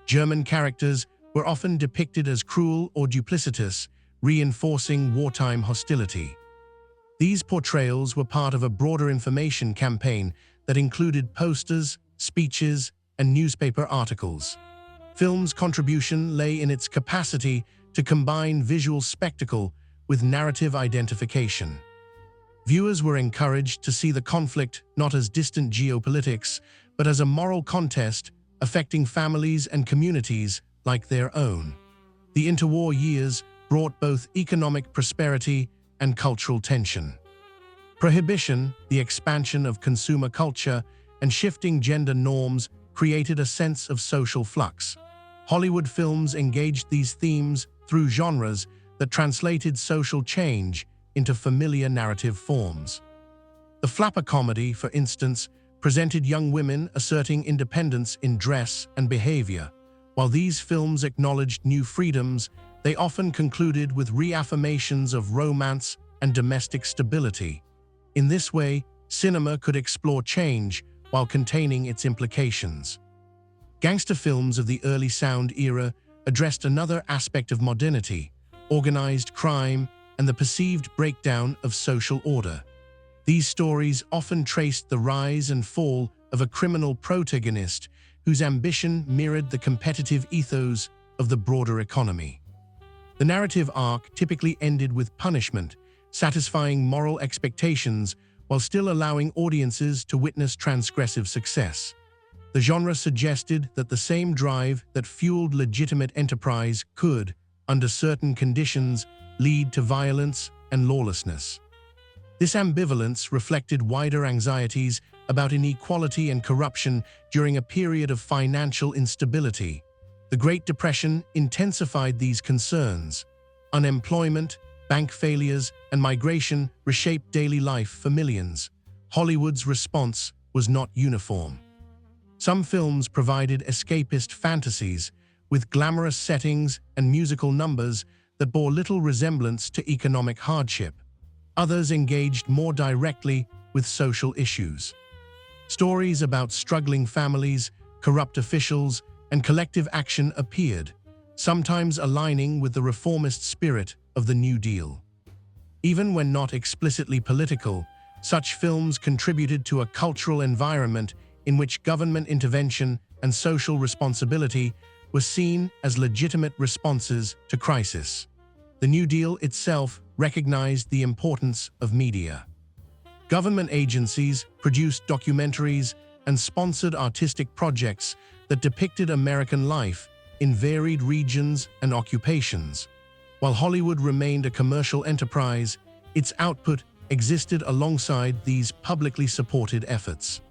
German characters were often depicted as cruel or duplicitous, reinforcing wartime hostility. These portrayals were part of a broader information campaign that included posters, speeches, and newspaper articles. Film's contribution lay in its capacity to combine visual spectacle with narrative identification. Viewers were encouraged to see the conflict not as distant geopolitics, but as a moral contest affecting families and communities like their own. The interwar years brought both economic prosperity and cultural tension. Prohibition, the expansion of consumer culture, and shifting gender norms created a sense of social flux. Hollywood films engaged these themes through genres that translated social change into familiar narrative forms. The flapper comedy, for instance, presented young women asserting independence in dress and behavior. While these films acknowledged new freedoms, they often concluded with reaffirmations of romance and domestic stability. In this way, cinema could explore change while containing its implications. Gangster films of the early sound era addressed another aspect of modernity: organized crime and the perceived breakdown of social order. These stories often traced the rise and fall of a criminal protagonist whose ambition mirrored the competitive ethos of the broader economy. The narrative arc typically ended with punishment, satisfying moral expectations while still allowing audiences to witness transgressive success. The genre suggested that the same drive that fueled legitimate enterprise could, under certain conditions, lead to violence and lawlessness. This ambivalence reflected wider anxieties about inequality and corruption during a period of financial instability. The Great Depression intensified these concerns. Unemployment, bank failures, and migration reshaped daily life for millions. Hollywood's response was not uniform. Some films provided escapist fantasies, with glamorous settings and musical numbers that bore little resemblance to economic hardship. Others engaged more directly with social issues. Stories about struggling families, corrupt officials, and collective action appeared, sometimes aligning with the reformist spirit of the New Deal. Even when not explicitly political, such films contributed to a cultural environment in which government intervention and social responsibility were seen as legitimate responses to crisis. The New Deal itself recognized the importance of media. Government agencies produced documentaries and sponsored artistic projects that depicted American life in varied regions and occupations. While Hollywood remained a commercial enterprise, its output existed alongside these publicly supported efforts.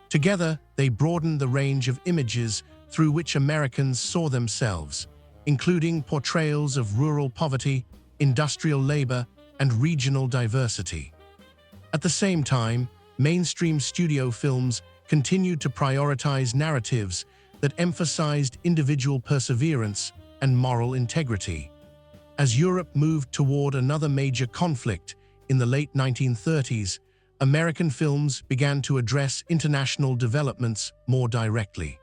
Together, they broadened the range of images through which Americans saw themselves, including portrayals of rural poverty, industrial labor, and regional diversity. At the same time, mainstream studio films continued to prioritize narratives that emphasized individual perseverance and moral integrity. As Europe moved toward another major conflict in the late 1930s, American films began to address international developments more directly.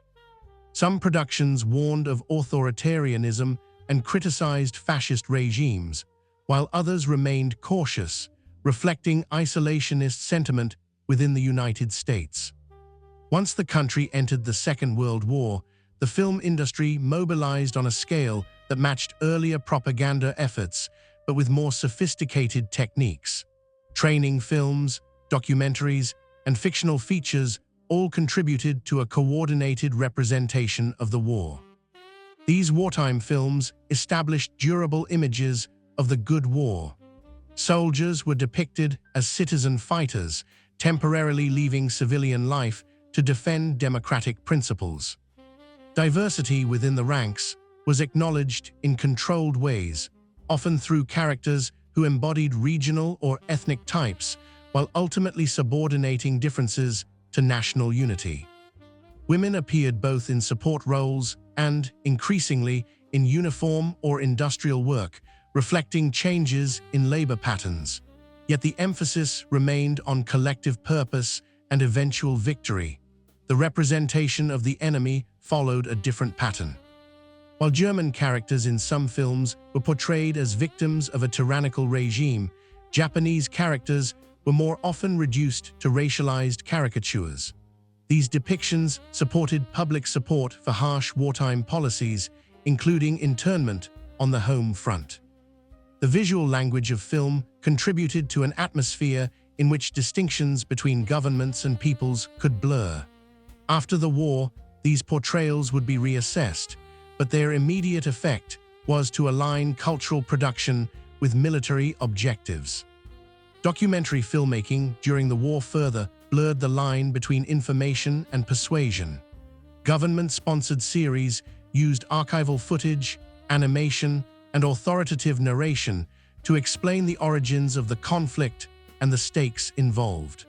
Some productions warned of authoritarianism and criticized fascist regimes, while others remained cautious, reflecting isolationist sentiment within the United States. Once the country entered the Second World War, the film industry mobilized on a scale that matched earlier propaganda efforts, but with more sophisticated techniques. Training films, documentaries, and fictional features all contributed to a coordinated representation of the war. These wartime films established durable images of the good war. Soldiers were depicted as citizen fighters, temporarily leaving civilian life to defend democratic principles. Diversity within the ranks was acknowledged in controlled ways, often through characters who embodied regional or ethnic types, while ultimately subordinating differences to national unity. Women appeared both in support roles and, increasingly, in uniform or industrial work, reflecting changes in labor patterns. Yet the emphasis remained on collective purpose and eventual victory. The representation of the enemy followed a different pattern. While German characters in some films were portrayed as victims of a tyrannical regime, Japanese characters were more often reduced to racialized caricatures. These depictions supported public support for harsh wartime policies, including internment on the home front. The visual language of film contributed to an atmosphere in which distinctions between governments and peoples could blur. After the war, these portrayals would be reassessed, but their immediate effect was to align cultural production with military objectives. Documentary filmmaking during the war further blurred the line between information and persuasion. Government-sponsored series used archival footage, animation, and authoritative narration to explain the origins of the conflict and the stakes involved.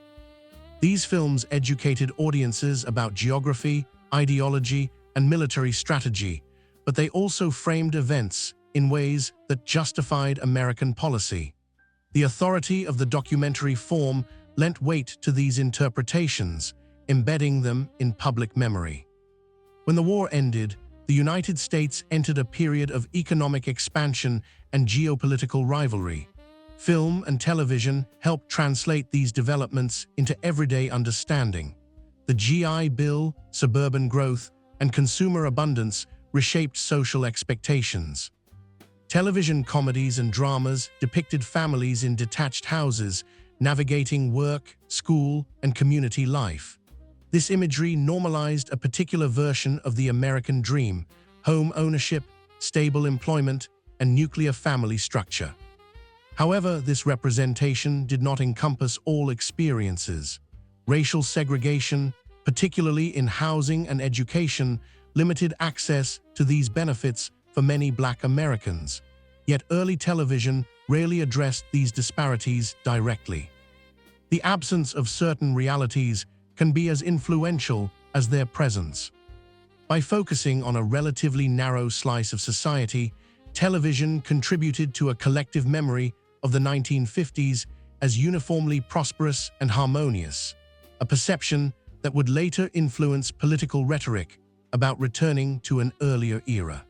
These films educated audiences about geography, ideology, and military strategy, but they also framed events in ways that justified American policy. The authority of the documentary form lent weight to these interpretations, embedding them in public memory. When the war ended, the United States entered a period of economic expansion and geopolitical rivalry. Film and television helped translate these developments into everyday understanding. The GI Bill, suburban growth, and consumer abundance reshaped social expectations. Television comedies and dramas depicted families in detached houses, navigating work, school, and community life. This imagery normalized a particular version of the American dream: home ownership, stable employment, and nuclear family structure. However, this representation did not encompass all experiences. Racial segregation, particularly in housing and education, limited access to these benefits for many Black Americans. Yet early television rarely addressed these disparities directly. The absence of certain realities can be as influential as their presence. By focusing on a relatively narrow slice of society, television contributed to a collective memory of the 1950s as uniformly prosperous and harmonious, a perception that would later influence political rhetoric about returning to an earlier era.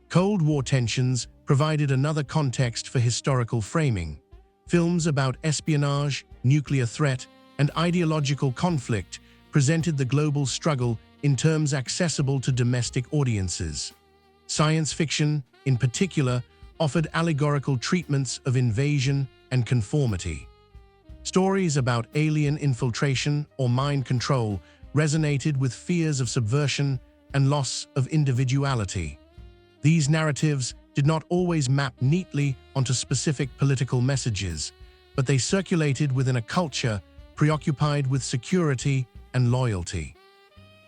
Cold War tensions provided another context for historical framing. Films about espionage, nuclear threat, and ideological conflict presented the global struggle in terms accessible to domestic audiences. Science fiction, in particular, offered allegorical treatments of invasion and conformity. Stories about alien infiltration or mind control resonated with fears of subversion and loss of individuality. These narratives did not always map neatly onto specific political messages, but they circulated within a culture preoccupied with security and loyalty.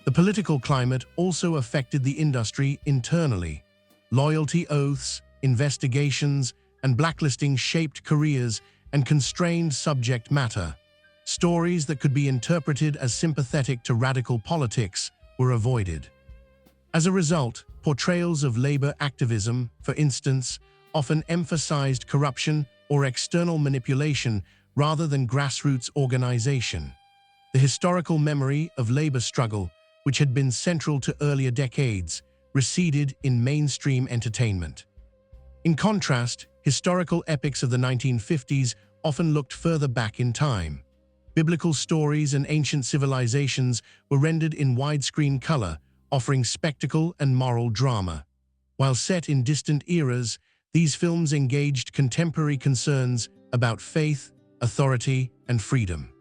The political climate also affected the industry internally. Loyalty oaths, investigations, and blacklisting shaped careers and constrained subject matter. Stories that could be interpreted as sympathetic to radical politics were avoided. As a result, portrayals of labor activism, for instance, often emphasized corruption or external manipulation rather than grassroots organization. The historical memory of labor struggle, which had been central to earlier decades, receded in mainstream entertainment. In contrast, historical epics of the 1950s often looked further back in time. Biblical stories and ancient civilizations were rendered in widescreen color, offering spectacle and moral drama. While set in distant eras, these films engaged contemporary concerns about faith, authority, and freedom.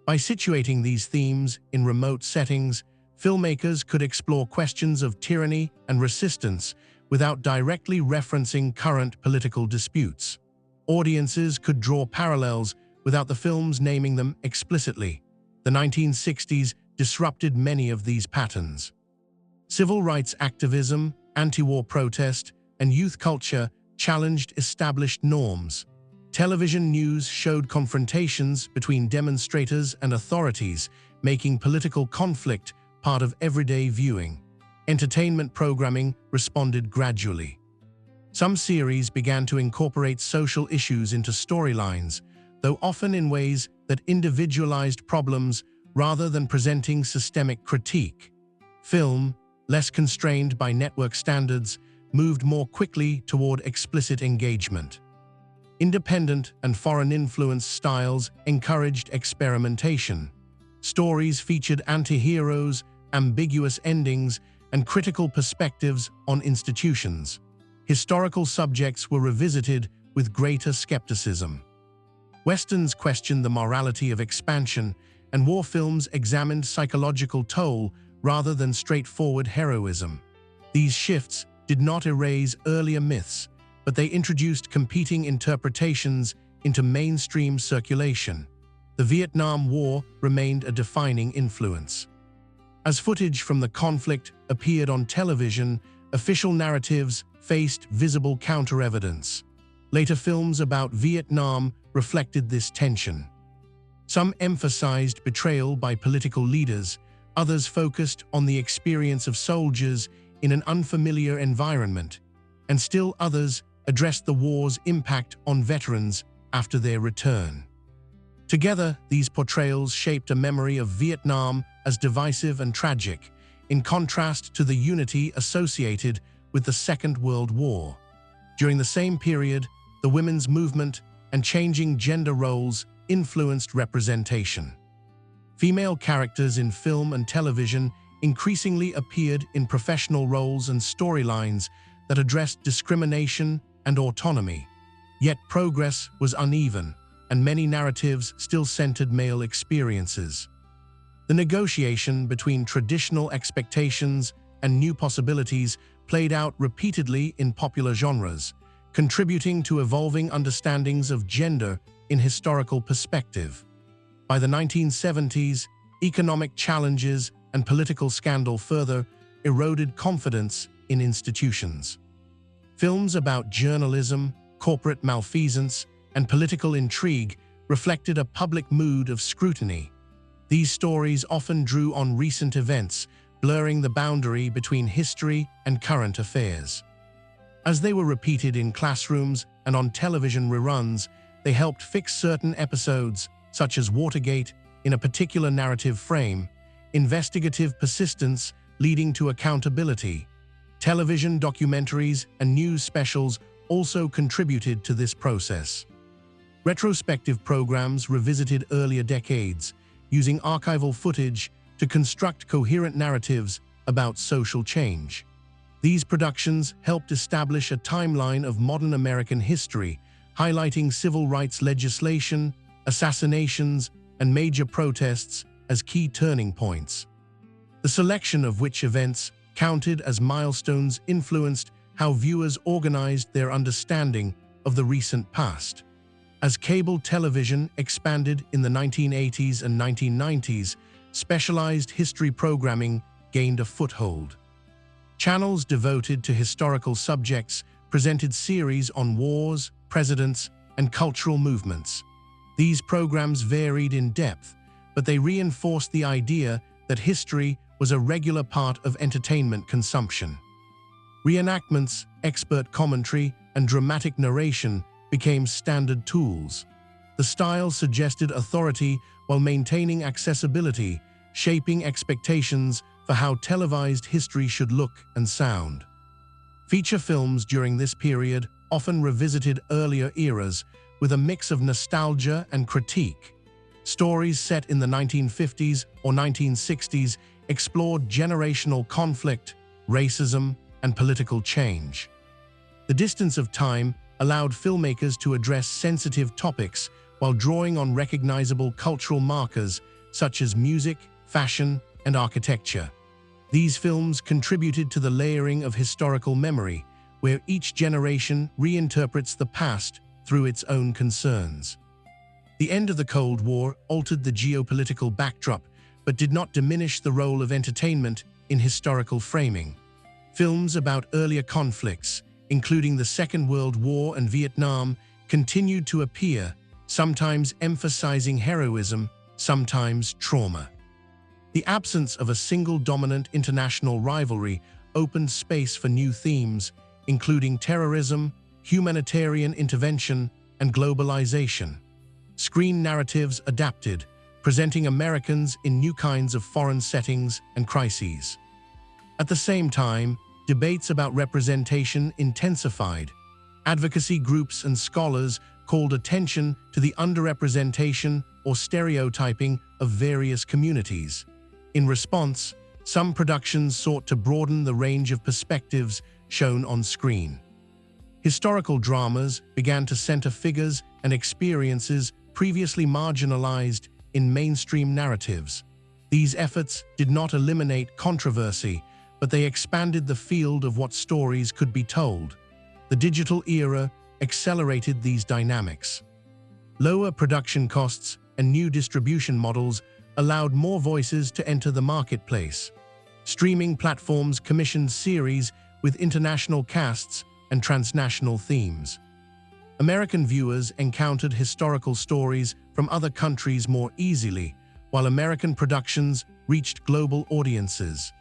By situating these themes in remote settings, filmmakers could explore questions of tyranny and resistance without directly referencing current political disputes. Audiences could draw parallels without the films naming them explicitly. The 1960s disrupted many of these patterns. Civil rights activism, anti-war protest, and youth culture challenged established norms. Television news showed confrontations between demonstrators and authorities, making political conflict part of everyday viewing. Entertainment programming responded gradually. Some series began to incorporate social issues into storylines, though often in ways that individualized problems rather than presenting systemic critique. Film, less constrained by network standards, moved more quickly toward explicit engagement. Independent and foreign-influenced styles encouraged experimentation. Stories featured anti-heroes, ambiguous endings, and critical perspectives on institutions. Historical subjects were revisited with greater skepticism. Westerns questioned the morality of expansion, and war films examined psychological toll rather than straightforward heroism. These shifts did not erase earlier myths, but they introduced competing interpretations into mainstream circulation. The Vietnam War remained a defining influence. As footage from the conflict appeared on television, official narratives faced visible counter-evidence. Later films about Vietnam reflected this tension. Some emphasized betrayal by political leaders, others focused on the experience of soldiers in an unfamiliar environment, and still others addressed the war's impact on veterans after their return. Together, these portrayals shaped a memory of Vietnam as divisive and tragic, in contrast to the unity associated with the Second World War. During the same period, the women's movement and changing gender roles influenced representation. Female characters in film and television increasingly appeared in professional roles and storylines that addressed discrimination and autonomy. Yet progress was uneven, and many narratives still centered male experiences. The negotiation between traditional expectations and new possibilities played out repeatedly in popular genres, contributing to evolving understandings of gender in historical perspective. By the 1970s, economic challenges and political scandal further eroded confidence in institutions. Films about journalism, corporate malfeasance, and political intrigue reflected a public mood of scrutiny. These stories often drew on recent events, blurring the boundary between history and current affairs. As they were repeated in classrooms and on television reruns, they helped fix certain episodes, such as Watergate, in a particular narrative frame, investigative persistence leading to accountability. Television documentaries and news specials also contributed to this process. Retrospective programs revisited earlier decades, using archival footage to construct coherent narratives about social change. These productions helped establish a timeline of modern American history, highlighting civil rights legislation, assassinations, and major protests as key turning points. The selection of which events counted as milestones influenced how viewers organized their understanding of the recent past. As cable television expanded in the 1980s and 1990s, specialized history programming gained a foothold. Channels devoted to historical subjects presented series on wars, presidents, and cultural movements. These programs varied in depth, but they reinforced the idea that history was a regular part of entertainment consumption. Reenactments, expert commentary, and dramatic narration became standard tools. The style suggested authority while maintaining accessibility, shaping expectations for how televised history should look and sound. Feature films during this period often revisited earlier eras with a mix of nostalgia and critique. Stories set in the 1950s or 1960s explored generational conflict, racism, and political change. The distance of time allowed filmmakers to address sensitive topics while drawing on recognizable cultural markers such as music, fashion, and architecture. These films contributed to the layering of historical memory, where each generation reinterprets the past through its own concerns. The end of the Cold War altered the geopolitical backdrop, but did not diminish the role of entertainment in historical framing. Films about earlier conflicts, including the Second World War and Vietnam, continued to appear, sometimes emphasizing heroism, sometimes trauma. The absence of a single dominant international rivalry opened space for new themes, including terrorism, humanitarian intervention, and globalization. Screen narratives adapted, presenting Americans in new kinds of foreign settings and crises. At the same time, debates about representation intensified. Advocacy groups and scholars called attention to the underrepresentation or stereotyping of various communities. In response, some productions sought to broaden the range of perspectives shown on screen. Historical dramas began to center figures and experiences previously marginalized in mainstream narratives. These efforts did not eliminate controversy, but they expanded the field of what stories could be told. The digital era accelerated these dynamics. Lower production costs and new distribution models allowed more voices to enter the marketplace. Streaming platforms commissioned series with international casts and transnational themes. American viewers encountered historical stories from other countries more easily, while American productions reached global audiences.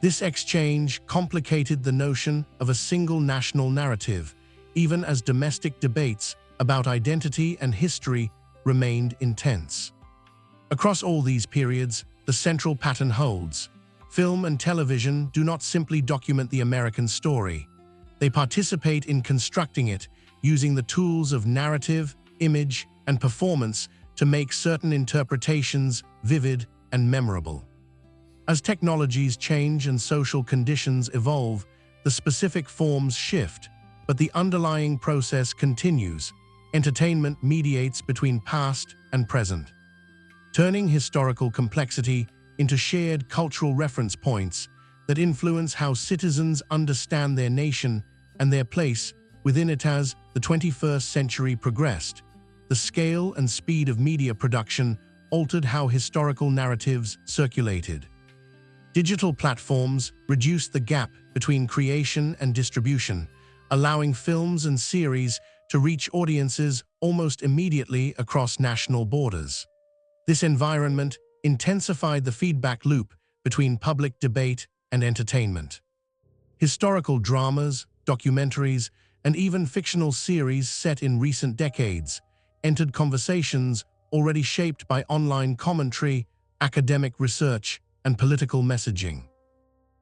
This exchange complicated the notion of a single national narrative, even as domestic debates about identity and history remained intense. Across all these periods, the central pattern holds. Film and television do not simply document the American story. They participate in constructing it, using the tools of narrative, image, and performance to make certain interpretations vivid and memorable. As technologies change and social conditions evolve, the specific forms shift, but the underlying process continues. Entertainment mediates between past and present, turning historical complexity into shared cultural reference points that influence how citizens understand their nation and their place within it. As the 21st century progressed, the scale and speed of media production altered how historical narratives circulated. Digital platforms reduced the gap between creation and distribution, allowing films and series to reach audiences almost immediately across national borders. This environment intensified the feedback loop between public debate and entertainment. Historical dramas, documentaries, and even fictional series set in recent decades entered conversations already shaped by online commentary, academic research, and political messaging.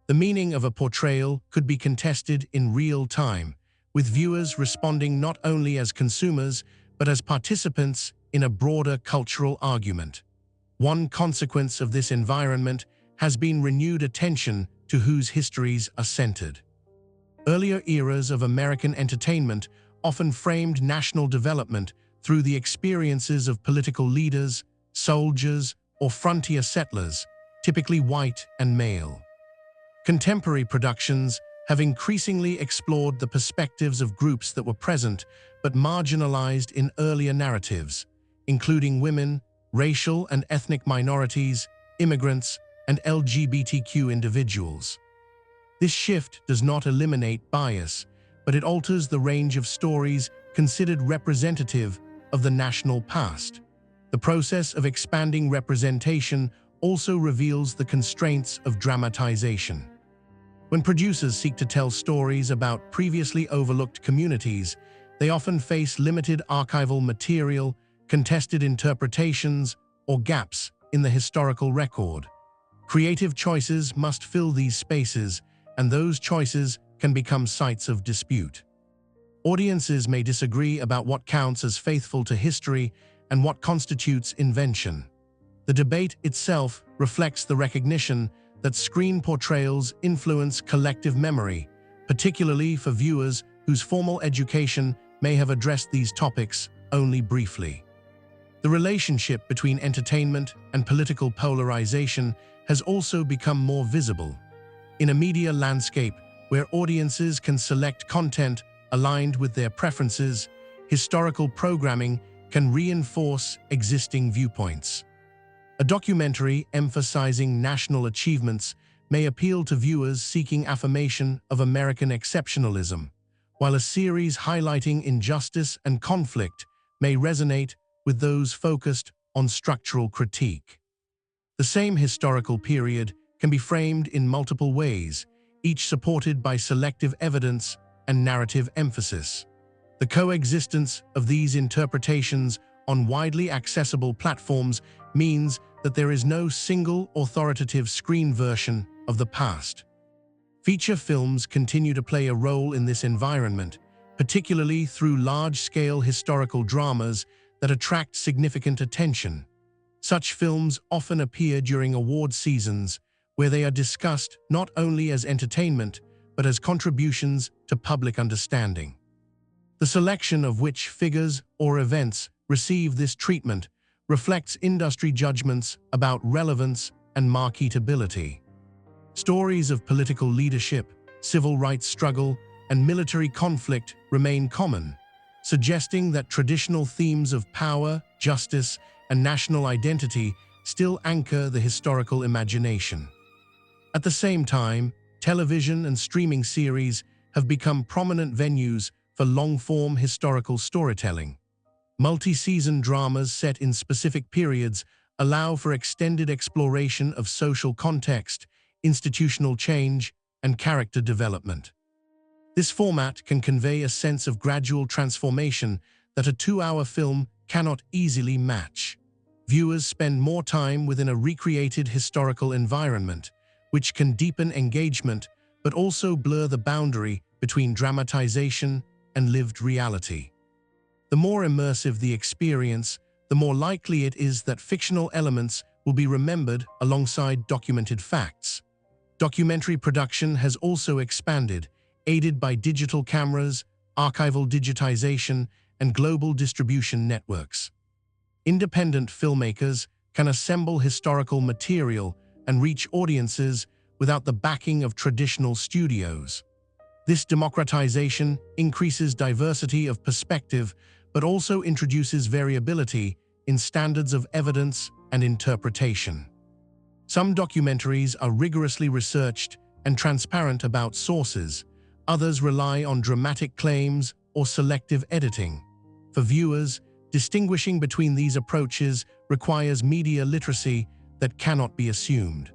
The meaning of a portrayal could be contested in real time, with viewers responding not only as consumers but as participants in a broader cultural argument. One consequence of this environment has been renewed attention to whose histories are centered. Earlier eras of American entertainment often framed national development through the experiences of political leaders, soldiers, or frontier settlers, typically white and male. Contemporary productions have increasingly explored the perspectives of groups that were present but marginalized in earlier narratives, including women, racial and ethnic minorities, immigrants, and LGBTQ individuals. This shift does not eliminate bias, but it alters the range of stories considered representative of the national past. The process of expanding representation also reveals the constraints of dramatization. When producers seek to tell stories about previously overlooked communities, they often face limited archival material, contested interpretations, or gaps in the historical record. Creative choices must fill these spaces, and those choices can become sites of dispute. Audiences may disagree about what counts as faithful to history, and what constitutes invention. The debate itself reflects the recognition that screen portrayals influence collective memory, particularly for viewers whose formal education may have addressed these topics only briefly. The relationship between entertainment and political polarization has also become more visible. In a media landscape where audiences can select content aligned with their preferences, historical programming can reinforce existing viewpoints. A documentary emphasizing national achievements may appeal to viewers seeking affirmation of American exceptionalism, while a series highlighting injustice and conflict may resonate with those focused on structural critique. The same historical period can be framed in multiple ways, each supported by selective evidence and narrative emphasis. The coexistence of these interpretations on widely accessible platforms means that there is no single authoritative screen version of the past. Feature films continue to play a role in this environment, particularly through large-scale historical dramas that attract significant attention. Such films often appear during award seasons, where they are discussed not only as entertainment, but as contributions to public understanding. The selection of which figures or events receive this treatment reflects industry judgments about relevance and marketability. Stories of political leadership, civil rights struggle, and military conflict remain common, suggesting that traditional themes of power, justice, and national identity still anchor the historical imagination. At the same time, television and streaming series have become prominent venues for long-form historical storytelling. Multi-season dramas set in specific periods allow for extended exploration of social context, institutional change, and character development. This format can convey a sense of gradual transformation that a 2-hour film cannot easily match. Viewers spend more time within a recreated historical environment, which can deepen engagement but also blur the boundary between dramatization and lived reality. The more immersive the experience, the more likely it is that fictional elements will be remembered alongside documented facts. Documentary production has also expanded, aided by digital cameras, archival digitization, and global distribution networks. Independent filmmakers can assemble historical material and reach audiences without the backing of traditional studios. This democratization increases diversity of perspective, but also introduces variability in standards of evidence and interpretation. Some documentaries are rigorously researched and transparent about sources. Others rely on dramatic claims or selective editing. For viewers, distinguishing between these approaches requires media literacy that cannot be assumed.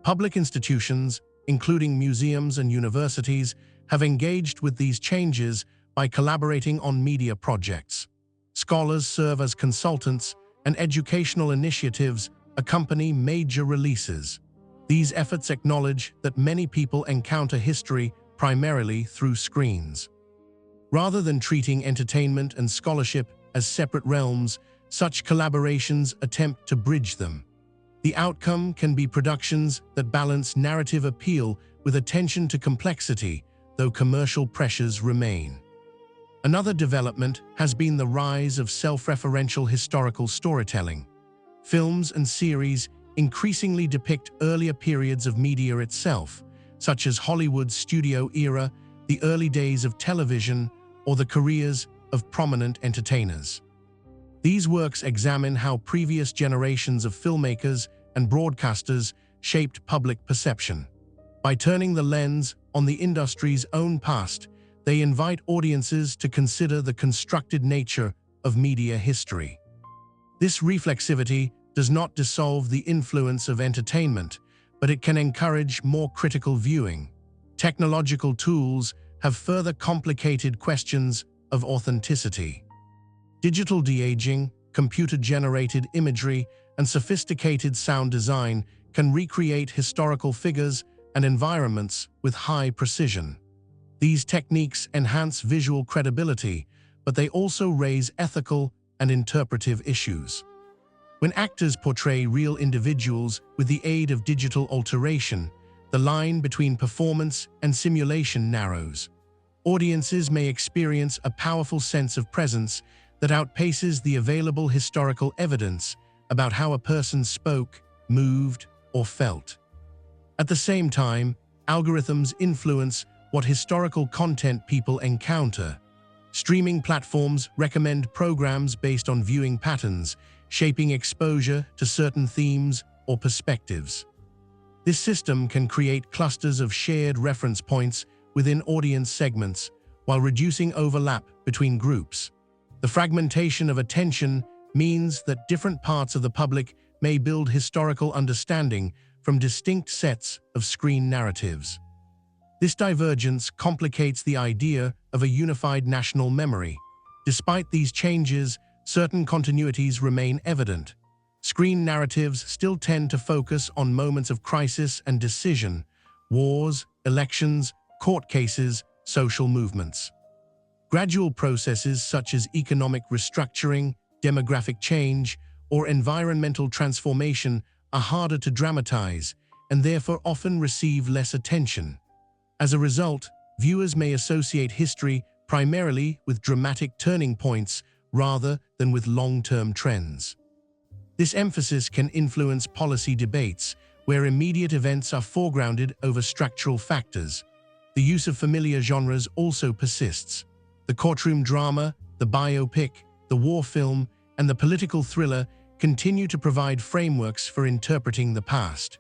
Public institutions, including museums and universities, have engaged with these changes by collaborating on media projects. Scholars serve as consultants, and educational initiatives accompany major releases. These efforts acknowledge that many people encounter history primarily through screens. Rather than treating entertainment and scholarship as separate realms, such collaborations attempt to bridge them. The outcome can be productions that balance narrative appeal with attention to complexity, though commercial pressures remain. Another development has been the rise of self-referential historical storytelling. Films and series increasingly depict earlier periods of media itself, such as Hollywood's studio era, the early days of television, or the careers of prominent entertainers. These works examine how previous generations of filmmakers and broadcasters shaped public perception. By turning the lens on the industry's own past, they invite audiences to consider the constructed nature of media history. This reflexivity does not dissolve the influence of entertainment, but it can encourage more critical viewing. Technological tools have further complicated questions of authenticity. Digital de-aging, computer-generated imagery, and sophisticated sound design can recreate historical figures and environments with high precision. These techniques enhance visual credibility, but they also raise ethical and interpretive issues. When actors portray real individuals with the aid of digital alteration, the line between performance and simulation narrows. Audiences may experience a powerful sense of presence that outpaces the available historical evidence about how a person spoke, moved, or felt. At the same time, algorithms influence what historical content people encounter. Streaming platforms recommend programs based on viewing patterns, shaping exposure to certain themes or perspectives. This system can create clusters of shared reference points within audience segments while reducing overlap between groups. The fragmentation of attention means that different parts of the public may build historical understanding from distinct sets of screen narratives. This divergence complicates the idea of a unified national memory. Despite these changes, certain continuities remain evident. Screen narratives still tend to focus on moments of crisis and decision: wars, elections, court cases, social movements. Gradual processes such as economic restructuring, demographic change, or environmental transformation are harder to dramatize and therefore often receive less attention. As a result, viewers may associate history primarily with dramatic turning points rather than with long-term trends. This emphasis can influence policy debates, where immediate events are foregrounded over structural factors. The use of familiar genres also persists. The courtroom drama, the biopic, the war film, and the political thriller continue to provide frameworks for interpreting the past.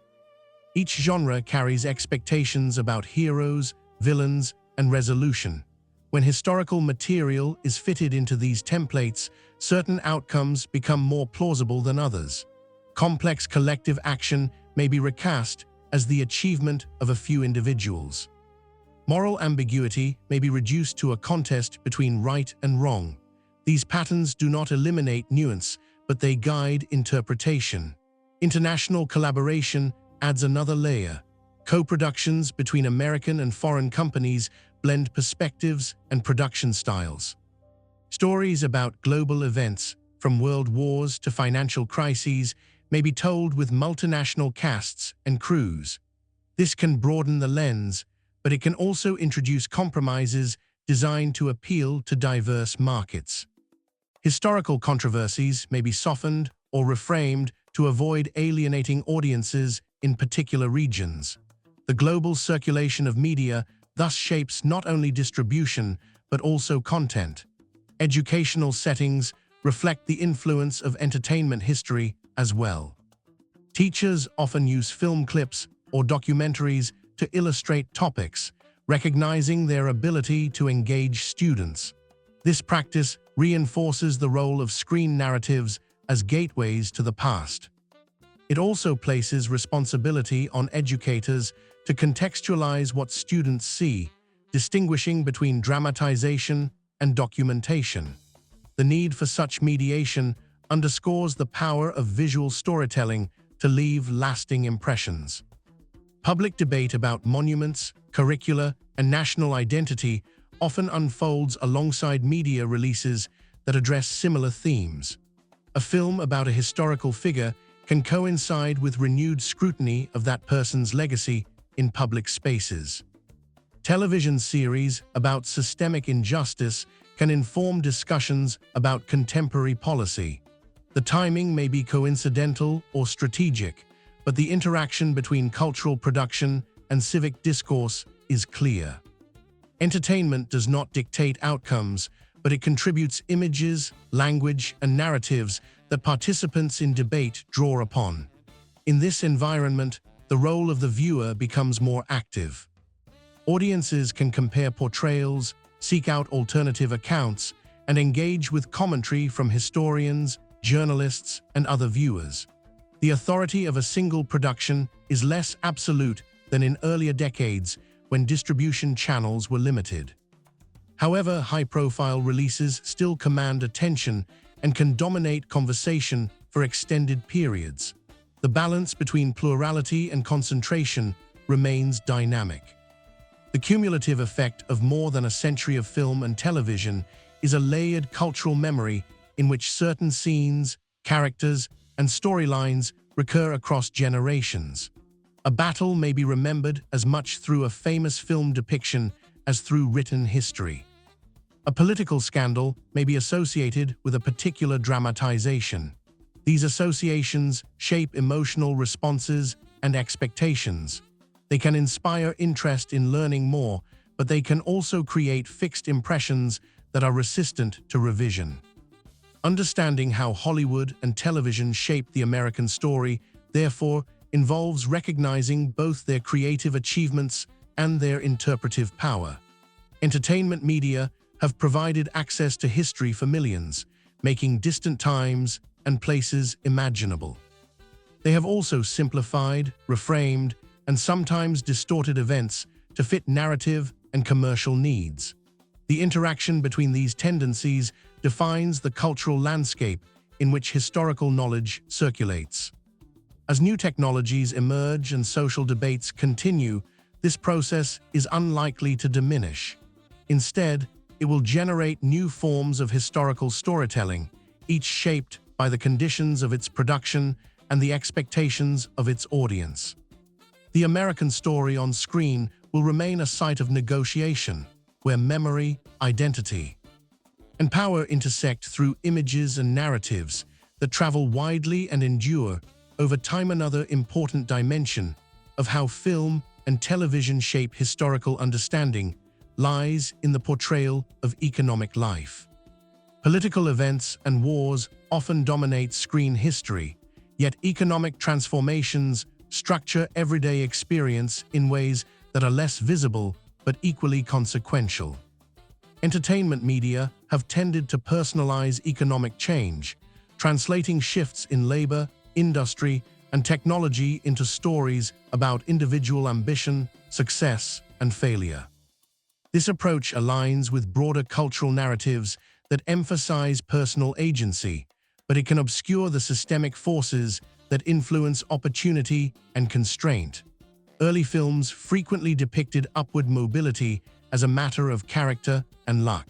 Each genre carries expectations about heroes, villains, and resolution. When historical material is fitted into these templates, certain outcomes become more plausible than others. Complex collective action may be recast as the achievement of a few individuals. Moral ambiguity may be reduced to a contest between right and wrong. These patterns do not eliminate nuance, but they guide interpretation. International collaboration adds another layer. Co-productions between American and foreign companies blend perspectives and production styles. Stories about global events, from world wars to financial crises, may be told with multinational casts and crews. This can broaden the lens, but it can also introduce compromises designed to appeal to diverse markets. Historical controversies may be softened or reframed to avoid alienating audiences in particular regions. The global circulation of media thus shapes not only distribution but also content. Educational settings reflect the influence of entertainment history as well. Teachers often use film clips or documentaries to illustrate topics, recognizing their ability to engage students. This practice reinforces the role of screen narratives as gateways to the past. It also places responsibility on educators to contextualize what students see, distinguishing between dramatization and documentation. The need for such mediation underscores the power of visual storytelling to leave lasting impressions. Public debate about monuments, curricula, and national identity often unfolds alongside media releases that address similar themes. A film about a historical figure can coincide with renewed scrutiny of that person's legacy in public spaces. Television series about systemic injustice can inform discussions about contemporary policy. The timing may be coincidental or strategic, but the interaction between cultural production and civic discourse is clear. Entertainment does not dictate outcomes, but it contributes images, language, and narratives that participants in debate draw upon. In this environment, the role of the viewer becomes more active. Audiences can compare portrayals, seek out alternative accounts, and engage with commentary from historians, journalists, and other viewers. The authority of a single production is less absolute than in earlier decades when distribution channels were limited. However, high-profile releases still command attention and can dominate conversation for extended periods. The balance between plurality and concentration remains dynamic. The cumulative effect of more than a century of film and television is a layered cultural memory in which certain scenes, characters, and storylines recur across generations. A battle may be remembered as much through a famous film depiction as through written history. A political scandal may be associated with a particular dramatization. These associations shape emotional responses and expectations. They can inspire interest in learning more, but they can also create fixed impressions that are resistant to revision. Understanding how Hollywood and television shaped the American story, therefore, involves recognizing both their creative achievements and their interpretive power. Entertainment media have provided access to history for millions, making distant times and places imaginable. They have also simplified, reframed, and sometimes distorted events to fit narrative and commercial needs. The interaction between these tendencies defines the cultural landscape in which historical knowledge circulates. As new technologies emerge and social debates continue, this process is unlikely to diminish. Instead, it will generate new forms of historical storytelling, each shaped by the conditions of its production and the expectations of its audience. The American story on screen will remain a site of negotiation, where memory, identity, and power intersect through images and narratives that travel widely and endure over time. Another important dimension of how film and television shape historical understanding lies in the portrayal of economic life. Political events and wars often dominate screen history, yet economic transformations structure everyday experience in ways that are less visible but equally consequential. Entertainment media have tended to personalize economic change, translating shifts in labor, industry, and technology into stories about individual ambition, success, and failure. This approach aligns with broader cultural narratives that emphasize personal agency, but it can obscure the systemic forces that influence opportunity and constraint. Early films frequently depicted upward mobility as a matter of character and luck.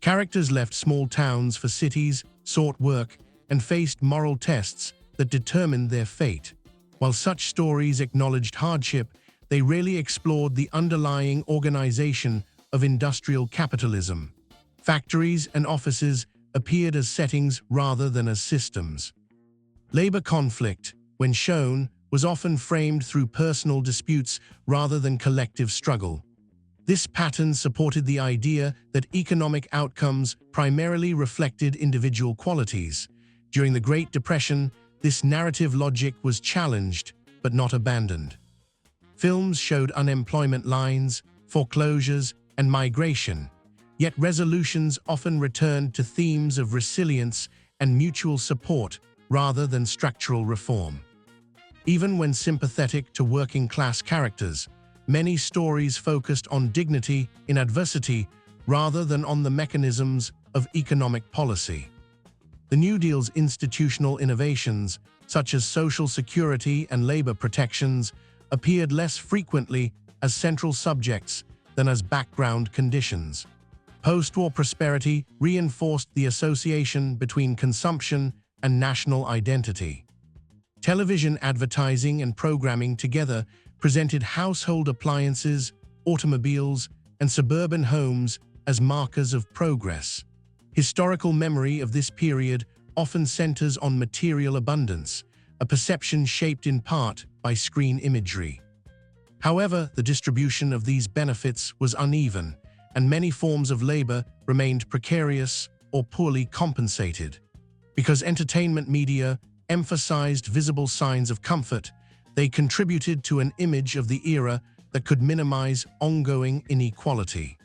Characters left small towns for cities, sought work, and faced moral tests that determined their fate. While such stories acknowledged hardship, they rarely explored the underlying organization of industrial capitalism. Factories and offices appeared as settings rather than as systems. Labor conflict, when shown, was often framed through personal disputes rather than collective struggle. This pattern supported the idea that economic outcomes primarily reflected individual qualities. During the Great Depression, this narrative logic was challenged, but not abandoned. Films showed unemployment lines, foreclosures, and migration, yet resolutions often returned to themes of resilience and mutual support rather than structural reform. Even when sympathetic to working-class characters, many stories focused on dignity in adversity rather than on the mechanisms of economic policy. The New Deal's institutional innovations, such as Social Security and labor protections, appeared less frequently as central subjects than as background conditions. Post-war prosperity reinforced the association between consumption and national identity. Television advertising and programming together presented household appliances, automobiles, and suburban homes as markers of progress. Historical memory of this period often centers on material abundance, a perception shaped in part by screen imagery. However, the distribution of these benefits was uneven, and many forms of labor remained precarious or poorly compensated. Because entertainment media emphasized visible signs of comfort, they contributed to an image of the era that could minimize ongoing inequality.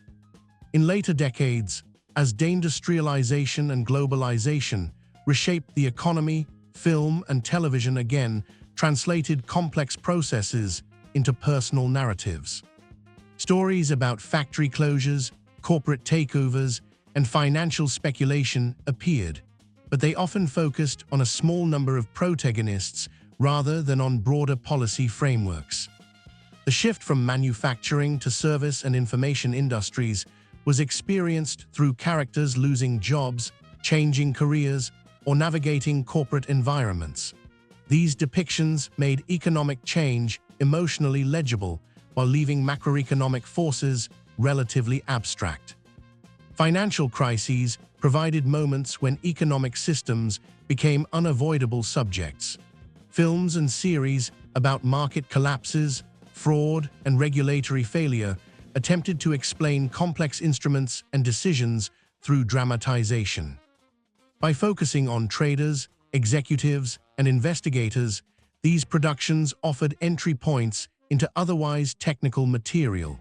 In later decades, as deindustrialization and globalization reshaped the economy, film and television again translated complex processes into personal narratives. Stories about factory closures, corporate takeovers, and financial speculation appeared, but they often focused on a small number of protagonists rather than on broader policy frameworks. The shift from manufacturing to service and information industries was experienced through characters losing jobs changing careers, or navigating corporate environments. These depictions made economic change emotionally legible while leaving macroeconomic forces relatively abstract. Financial crises provided moments when economic systems became unavoidable subjects. Films and series about market collapses, fraud, and regulatory failure attempted to explain complex instruments and decisions through dramatization. By focusing on traders, executives, and investigators, these productions offered entry points into otherwise technical material.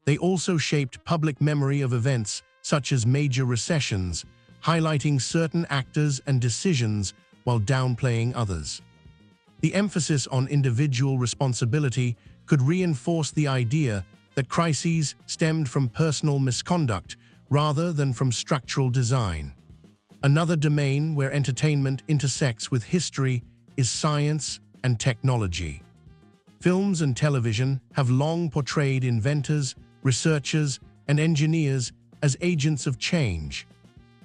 They also shaped public memory of events such as major recessions, highlighting certain actors and decisions while downplaying others. The emphasis on individual responsibility could reinforce the idea that crises stemmed from personal misconduct rather than from structural design. Another domain where entertainment intersects with history is science and technology. Films and television have long portrayed inventors, researchers, and engineers as agents of change.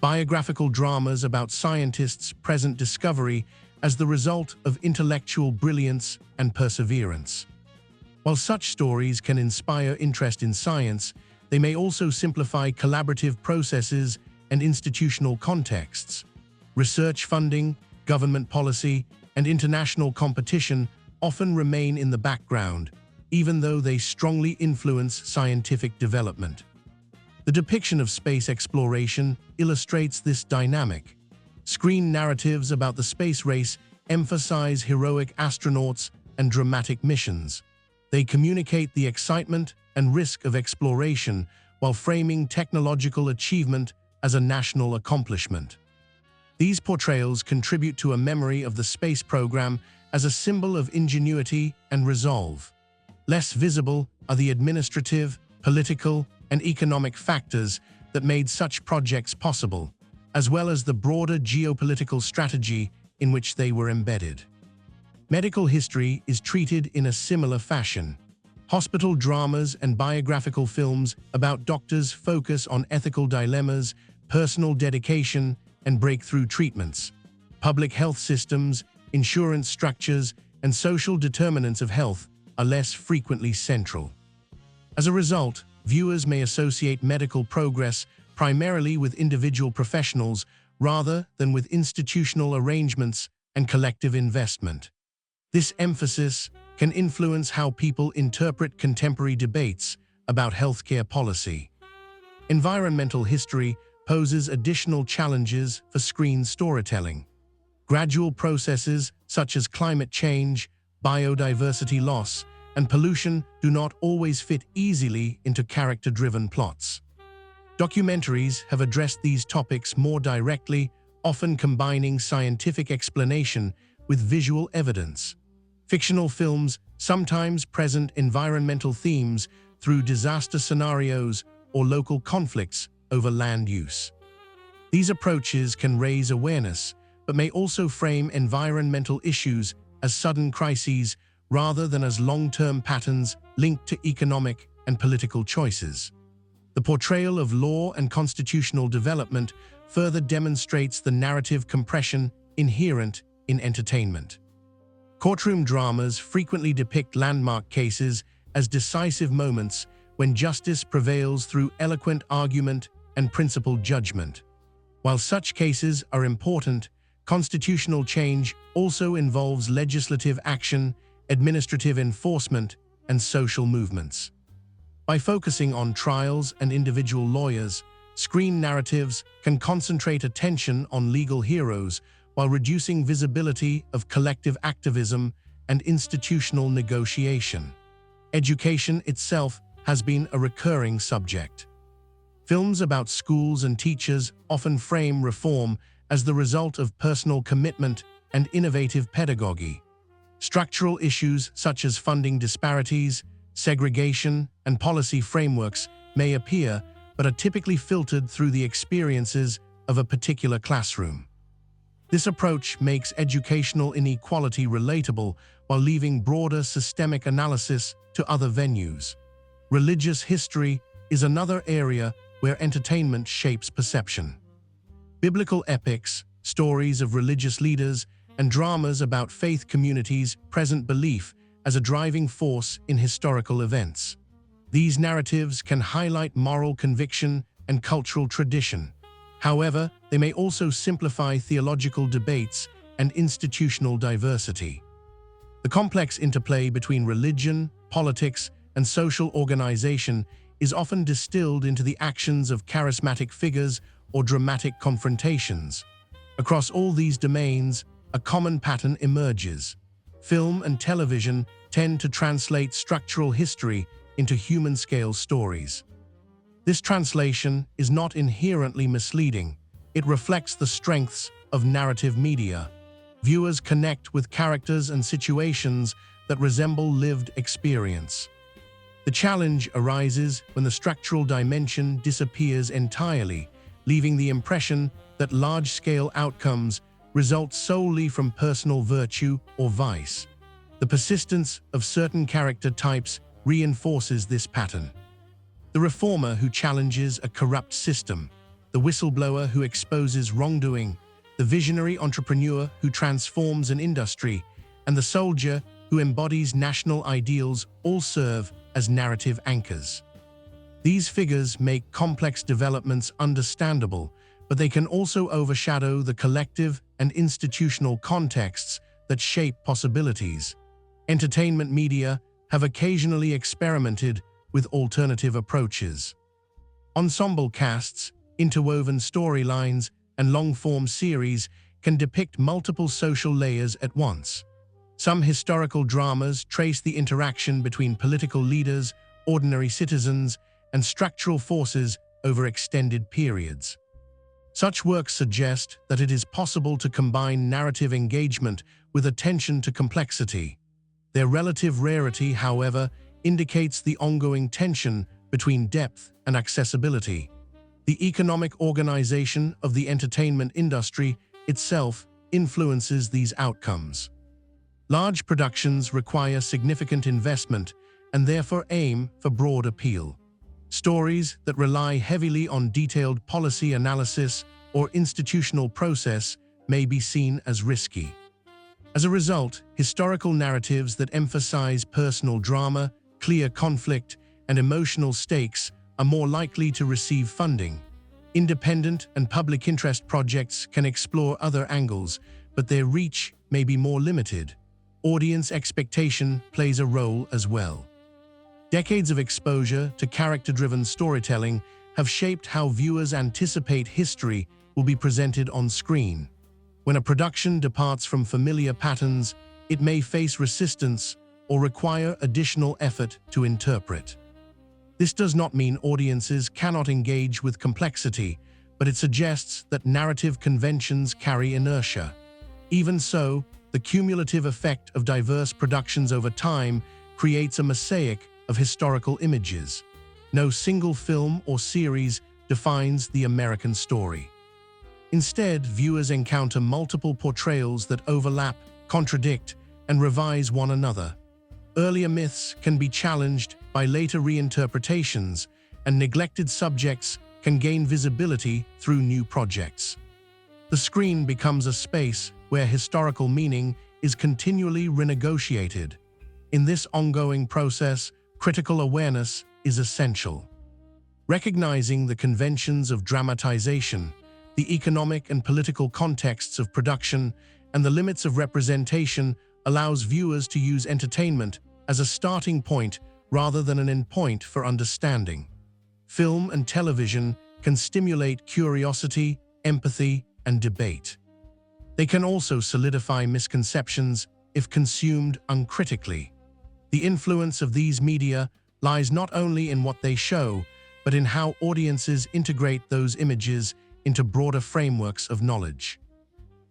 Biographical dramas about scientists present discovery as the result of intellectual brilliance and perseverance. While such stories can inspire interest in science, they may also simplify collaborative processes and institutional contexts. Research funding, government policy, and international competition often remain in the background, even though they strongly influence scientific development. The depiction of space exploration illustrates this dynamic. Screen narratives about the space race emphasize heroic astronauts and dramatic missions. They communicate the excitement and risk of exploration while framing technological achievement as a national accomplishment. These portrayals contribute to a memory of the space program as a symbol of ingenuity and resolve. Less visible are the administrative, political, and economic factors that made such projects possible, as well as the broader geopolitical strategy in which they were embedded. Medical history is treated in a similar fashion. Hospital dramas and biographical films about doctors focus on ethical dilemmas, personal dedication, and breakthrough treatments. Public health systems, insurance structures, and social determinants of health are less frequently central. As a result, viewers may associate medical progress primarily with individual professionals rather than with institutional arrangements and collective investment. This emphasis can influence how people interpret contemporary debates about healthcare policy. Environmental history poses additional challenges for screen storytelling. Gradual processes such as climate change, biodiversity loss, and pollution do not always fit easily into character-driven plots. Documentaries have addressed these topics more directly, often combining scientific explanation with visual evidence. Fictional films sometimes present environmental themes through disaster scenarios or local conflicts over land use. These approaches can raise awareness, but may also frame environmental issues as sudden crises rather than as long-term patterns linked to economic and political choices. The portrayal of law and constitutional development further demonstrates the narrative compression inherent in entertainment. Courtroom dramas frequently depict landmark cases as decisive moments when justice prevails through eloquent argument and principled judgment. While such cases are important, constitutional change also involves legislative action, administrative enforcement, and social movements. By focusing on trials and individual lawyers, screen narratives can concentrate attention on legal heroes while reducing visibility of collective activism and institutional negotiation. Education itself has been a recurring subject. Films about schools and teachers often frame reform as the result of personal commitment and innovative pedagogy. Structural issues such as funding disparities, segregation, and policy frameworks may appear, but are typically filtered through the experiences of a particular classroom. This approach makes educational inequality relatable while leaving broader systemic analysis to other venues. Religious history is another area where entertainment shapes perception. Biblical epics, stories of religious leaders, and dramas about faith communities present belief as a driving force in historical events. These narratives can highlight moral conviction and cultural tradition. However, they may also simplify theological debates and institutional diversity. The complex interplay between religion, politics, and social organization is often distilled into the actions of charismatic figures or dramatic confrontations. Across all these domains, a common pattern emerges. Film and television tend to translate structural history into human-scale stories. This translation is not inherently misleading. It reflects the strengths of narrative media. Viewers connect with characters and situations that resemble lived experience. The challenge arises when the structural dimension disappears entirely, leaving the impression that large-scale outcomes result solely from personal virtue or vice. The persistence of certain character types reinforces this pattern. The reformer who challenges a corrupt system, the whistleblower who exposes wrongdoing, the visionary entrepreneur who transforms an industry, and the soldier who embodies national ideals all serve as narrative anchors. These figures make complex developments understandable, but they can also overshadow the collective and institutional contexts that shape possibilities. Entertainment media have occasionally experimented with alternative approaches. Ensemble casts, interwoven storylines, and long-form series can depict multiple social layers at once. Some historical dramas trace the interaction between political leaders, ordinary citizens, and structural forces over extended periods. Such works suggest that it is possible to combine narrative engagement with attention to complexity. Their relative rarity, however, indicates the ongoing tension between depth and accessibility. The economic organization of the entertainment industry itself influences these outcomes. Large productions require significant investment and therefore aim for broad appeal. Stories that rely heavily on detailed policy analysis or institutional process may be seen as risky. As a result, historical narratives that emphasize personal drama, clear conflict, and emotional stakes are more likely to receive funding. Independent and public interest projects can explore other angles, but their reach may be more limited. Audience expectation plays a role as well. Decades of exposure to character-driven storytelling have shaped how viewers anticipate history will be presented on screen. When a production departs from familiar patterns, it may face resistance or require additional effort to interpret. This does not mean audiences cannot engage with complexity, but it suggests that narrative conventions carry inertia. Even so, the cumulative effect of diverse productions over time creates a mosaic of historical images. No single film or series defines the American story. Instead, viewers encounter multiple portrayals that overlap, contradict, and revise one another. Earlier myths can be challenged by later reinterpretations, and neglected subjects can gain visibility through new projects. The screen becomes a space where historical meaning is continually renegotiated. In this ongoing process, critical awareness is essential. Recognizing the conventions of dramatization, the economic and political contexts of production, and the limits of representation allows viewers to use entertainment as a starting point rather than an endpoint for understanding. Film and television can stimulate curiosity, empathy, and debate. They can also solidify misconceptions if consumed uncritically. The influence of these media lies not only in what they show, but in how audiences integrate those images into broader frameworks of knowledge.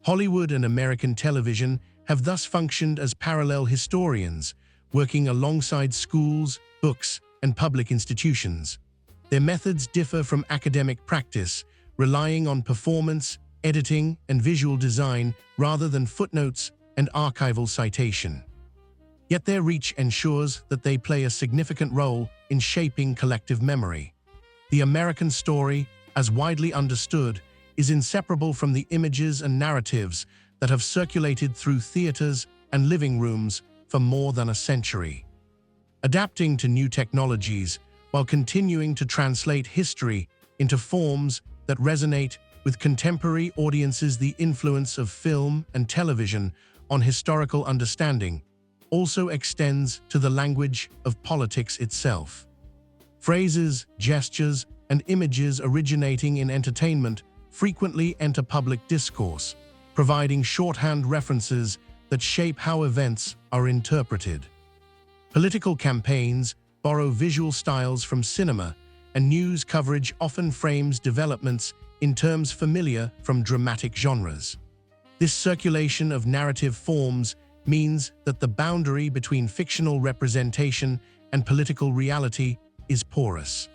Hollywood and American television have thus functioned as parallel historians, working alongside schools, books, and public institutions. Their methods differ from academic practice, relying on performance, editing, and visual design rather than footnotes and archival citation. Yet their reach ensures that they play a significant role in shaping collective memory. The American story, as widely understood, is inseparable from the images and narratives that have circulated through theaters and living rooms for more than a century. Adapting to new technologies while continuing to translate history into forms that resonate with contemporary audiences. The influence of film and television on historical understanding also extends to the language of politics itself. Phrases, gestures, and images originating in entertainment frequently enter public discourse, providing shorthand references that shape how events are interpreted. Political campaigns borrow visual styles from cinema, and news coverage often frames developments in terms familiar from dramatic genres. This circulation of narrative forms means that the boundary between fictional representation and political reality is porous.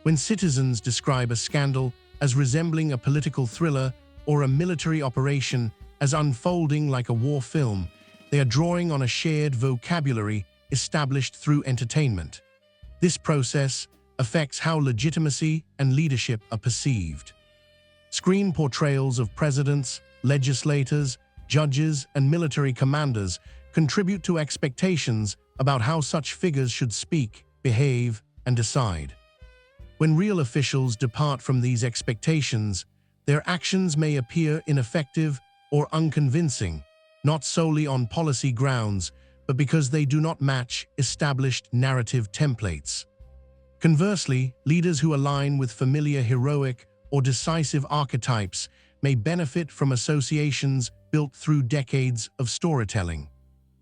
When citizens describe a scandal as resembling a political thriller or a military operation as unfolding like a war film, they are drawing on a shared vocabulary established through entertainment. This process affects how legitimacy and leadership are perceived. Screen portrayals of presidents, legislators, judges, and military commanders contribute to expectations about how such figures should speak, behave, and decide. When real officials depart from these expectations, their actions may appear ineffective or unconvincing, not solely on policy grounds, but because they do not match established narrative templates. Conversely, leaders who align with familiar heroic or decisive archetypes may benefit from associations built through decades of storytelling.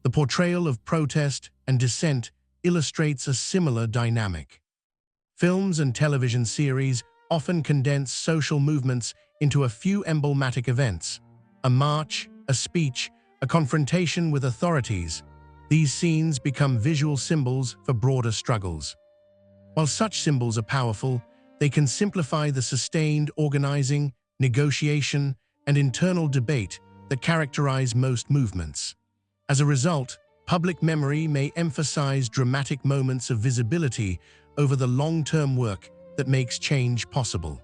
The portrayal of protest and dissent illustrates a similar dynamic. Films and television series often condense social movements into a few emblematic events: a march, a speech, a confrontation with authorities. These scenes become visual symbols for broader struggles. While such symbols are powerful, they can simplify the sustained organizing, negotiation, and internal debate that characterize most movements. As a result, public memory may emphasize dramatic moments of visibility over the long-term work that makes change possible.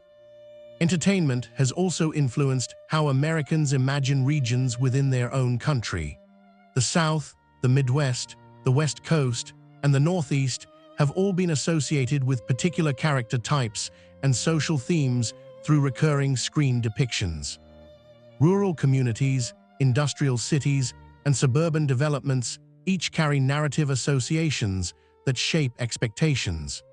Entertainment has also influenced how Americans imagine regions within their own country. The South, the Midwest, the West Coast, and the Northeast have all been associated with particular character types and social themes through recurring screen depictions. Rural communities, industrial cities, and suburban developments each carry narrative associations that shape expectations.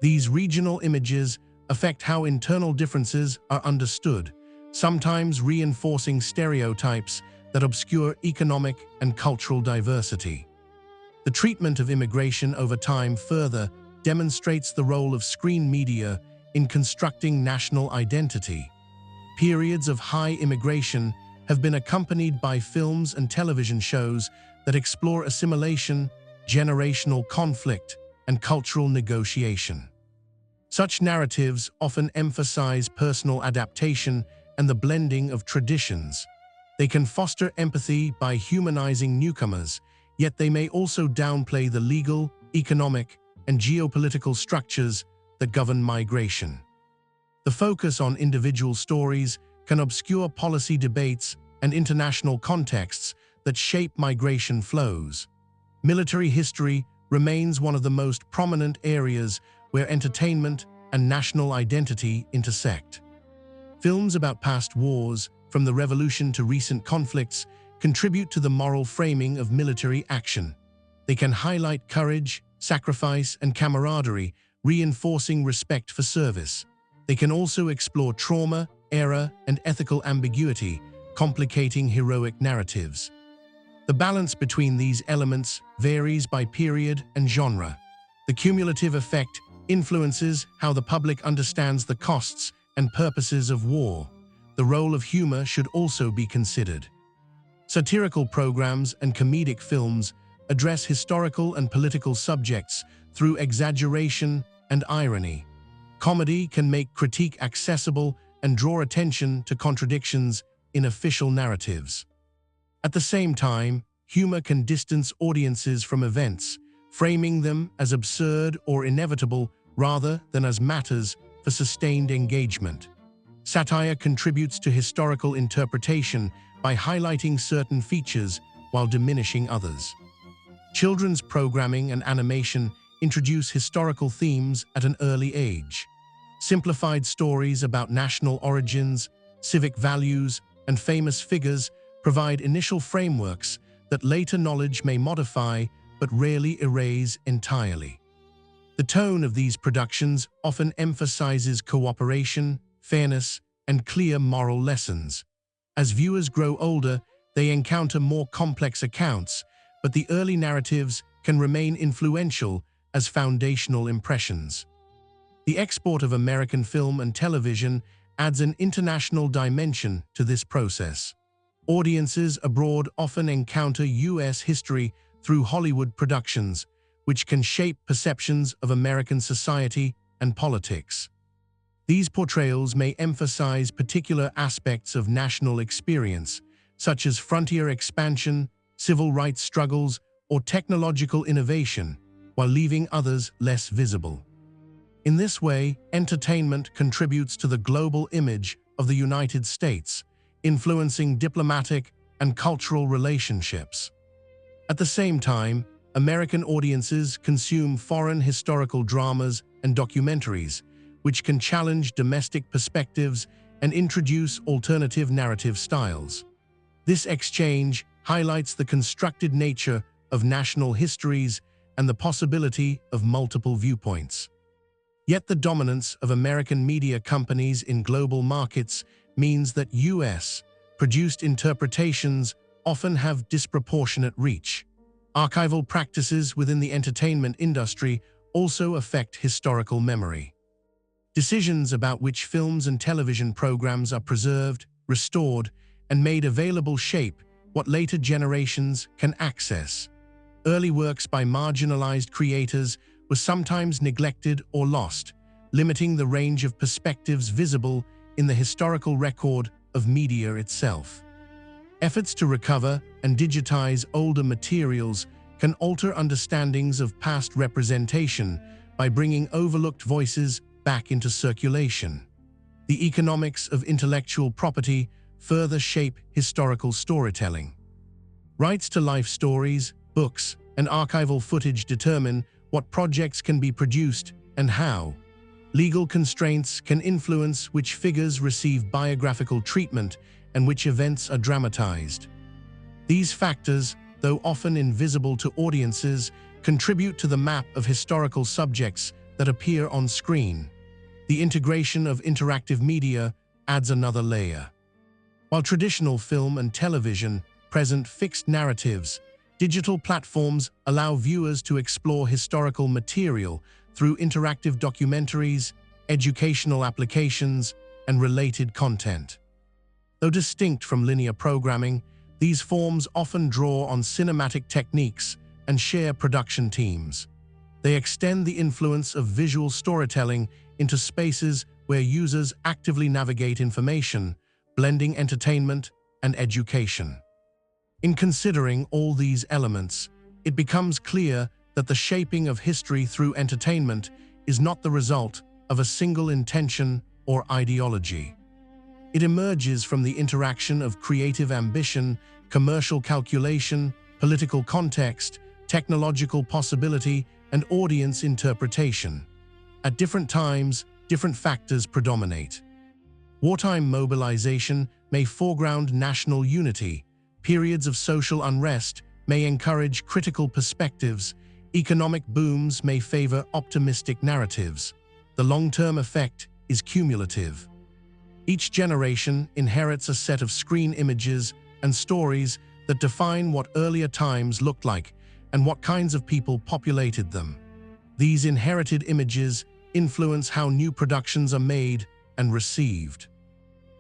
These regional images affect how internal differences are understood, sometimes reinforcing stereotypes that obscure economic and cultural diversity. The treatment of immigration over time further demonstrates the role of screen media in constructing national identity. Periods of high immigration have been accompanied by films and television shows that explore assimilation, generational conflict, and cultural negotiation. Such narratives often emphasize personal adaptation and the blending of traditions. They can foster empathy by humanizing newcomers, yet they may also downplay the legal, economic, and geopolitical structures that govern migration. The focus on individual stories can obscure policy debates and international contexts that shape migration flows. Military history remains one of the most prominent areas where entertainment and national identity intersect. Films about past wars, from the revolution to recent conflicts, contribute to the moral framing of military action. They can highlight courage, sacrifice, and camaraderie, reinforcing respect for service. They can also explore trauma, error, and ethical ambiguity, complicating heroic narratives. The balance between these elements varies by period and genre. The cumulative effect influences how the public understands the costs and purposes of war. The role of humor should also be considered. Satirical programs and comedic films address historical and political subjects through exaggeration and irony. Comedy can make critique accessible and draw attention to contradictions in official narratives. At the same time, humor can distance audiences from events, framing them as absurd or inevitable rather than as matters for sustained engagement. Satire contributes to historical interpretation by highlighting certain features while diminishing others. Children's programming and animation introduce historical themes at an early age. Simplified stories about national origins, civic values, and famous figures provide initial frameworks that later knowledge may modify but rarely erase entirely. The tone of these productions often emphasizes cooperation, fairness, and clear moral lessons. As viewers grow older, they encounter more complex accounts, but the early narratives can remain influential as foundational impressions. The export of American film and television adds an international dimension to this process. Audiences abroad often encounter U.S. history through Hollywood productions, which can shape perceptions of American society and politics. These portrayals may emphasize particular aspects of national experience, such as frontier expansion, civil rights struggles, or technological innovation, while leaving others less visible. In this way, entertainment contributes to the global image of the United States, influencing diplomatic and cultural relationships. At the same time, American audiences consume foreign historical dramas and documentaries, which can challenge domestic perspectives and introduce alternative narrative styles. This exchange highlights the constructed nature of national histories and the possibility of multiple viewpoints. Yet the dominance of American media companies in global markets means that U.S.-produced interpretations often have disproportionate reach. Archival practices within the entertainment industry also affect historical memory. Decisions about which films and television programs are preserved, restored, and made available shape what later generations can access. Early works by marginalized creators were sometimes neglected or lost, limiting the range of perspectives visible in the historical record of media itself. Efforts to recover and digitize older materials can alter understandings of past representation by bringing overlooked voices back into circulation. The economics of intellectual property further shape historical storytelling. Rights to life stories, books, and archival footage determine what projects can be produced and how. Legal constraints can influence which figures receive biographical treatment and which events are dramatized. These factors, though often invisible to audiences, contribute to the map of historical subjects that appear on screen. The integration of interactive media adds another layer. While traditional film and television present fixed narratives, digital platforms allow viewers to explore historical material through interactive documentaries, educational applications, and related content. Though distinct from linear programming, these forms often draw on cinematic techniques and share production teams. They extend the influence of visual storytelling into spaces where users actively navigate information, blending entertainment and education. In considering all these elements, it becomes clear that the shaping of history through entertainment is not the result of a single intention or ideology. It emerges from the interaction of creative ambition, commercial calculation, political context, technological possibility, and audience interpretation. At different times, different factors predominate. Wartime mobilization may foreground national unity. Periods of social unrest may encourage critical perspectives. Economic booms may favor optimistic narratives. The long-term effect is cumulative. Each generation inherits a set of screen images and stories that define what earlier times looked like and what kinds of people populated them. These inherited images influence how new productions are made and received.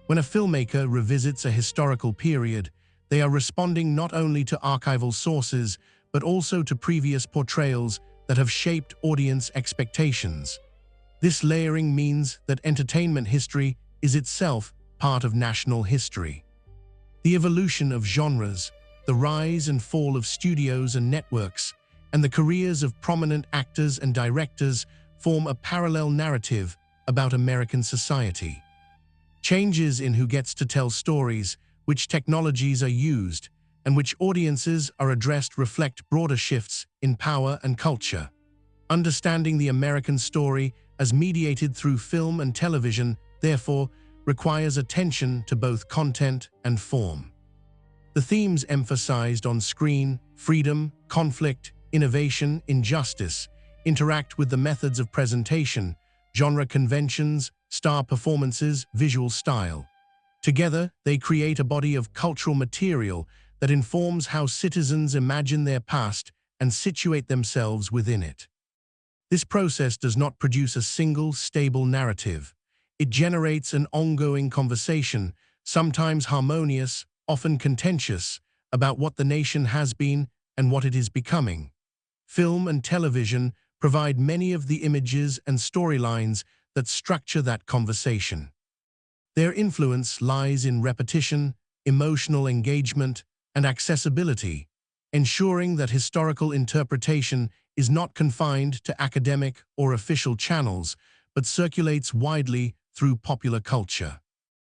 When a filmmaker revisits a historical period, they are responding not only to archival sources, but also to previous portrayals that have shaped audience expectations. This layering means that entertainment history is itself part of national history. The evolution of genres, the rise and fall of studios and networks, and the careers of prominent actors and directors form a parallel narrative about American society. Changes in who gets to tell stories, which technologies are used, and which audiences are addressed reflect broader shifts in power and culture. Understanding the American story as mediated through film and television, therefore, requires attention to both content and form. The themes emphasized on screen, freedom, conflict, innovation, injustice, interact with the methods of presentation, genre conventions, star performances, visual style. Together, they create a body of cultural material that informs how citizens imagine their past and situate themselves within it. This process does not produce a single, stable narrative. It generates an ongoing conversation, sometimes harmonious, often contentious, about what the nation has been and what it is becoming. Film and television provide many of the images and storylines that structure that conversation. Their influence lies in repetition, emotional engagement, and accessibility, ensuring that historical interpretation is not confined to academic or official channels, but circulates widely through popular culture.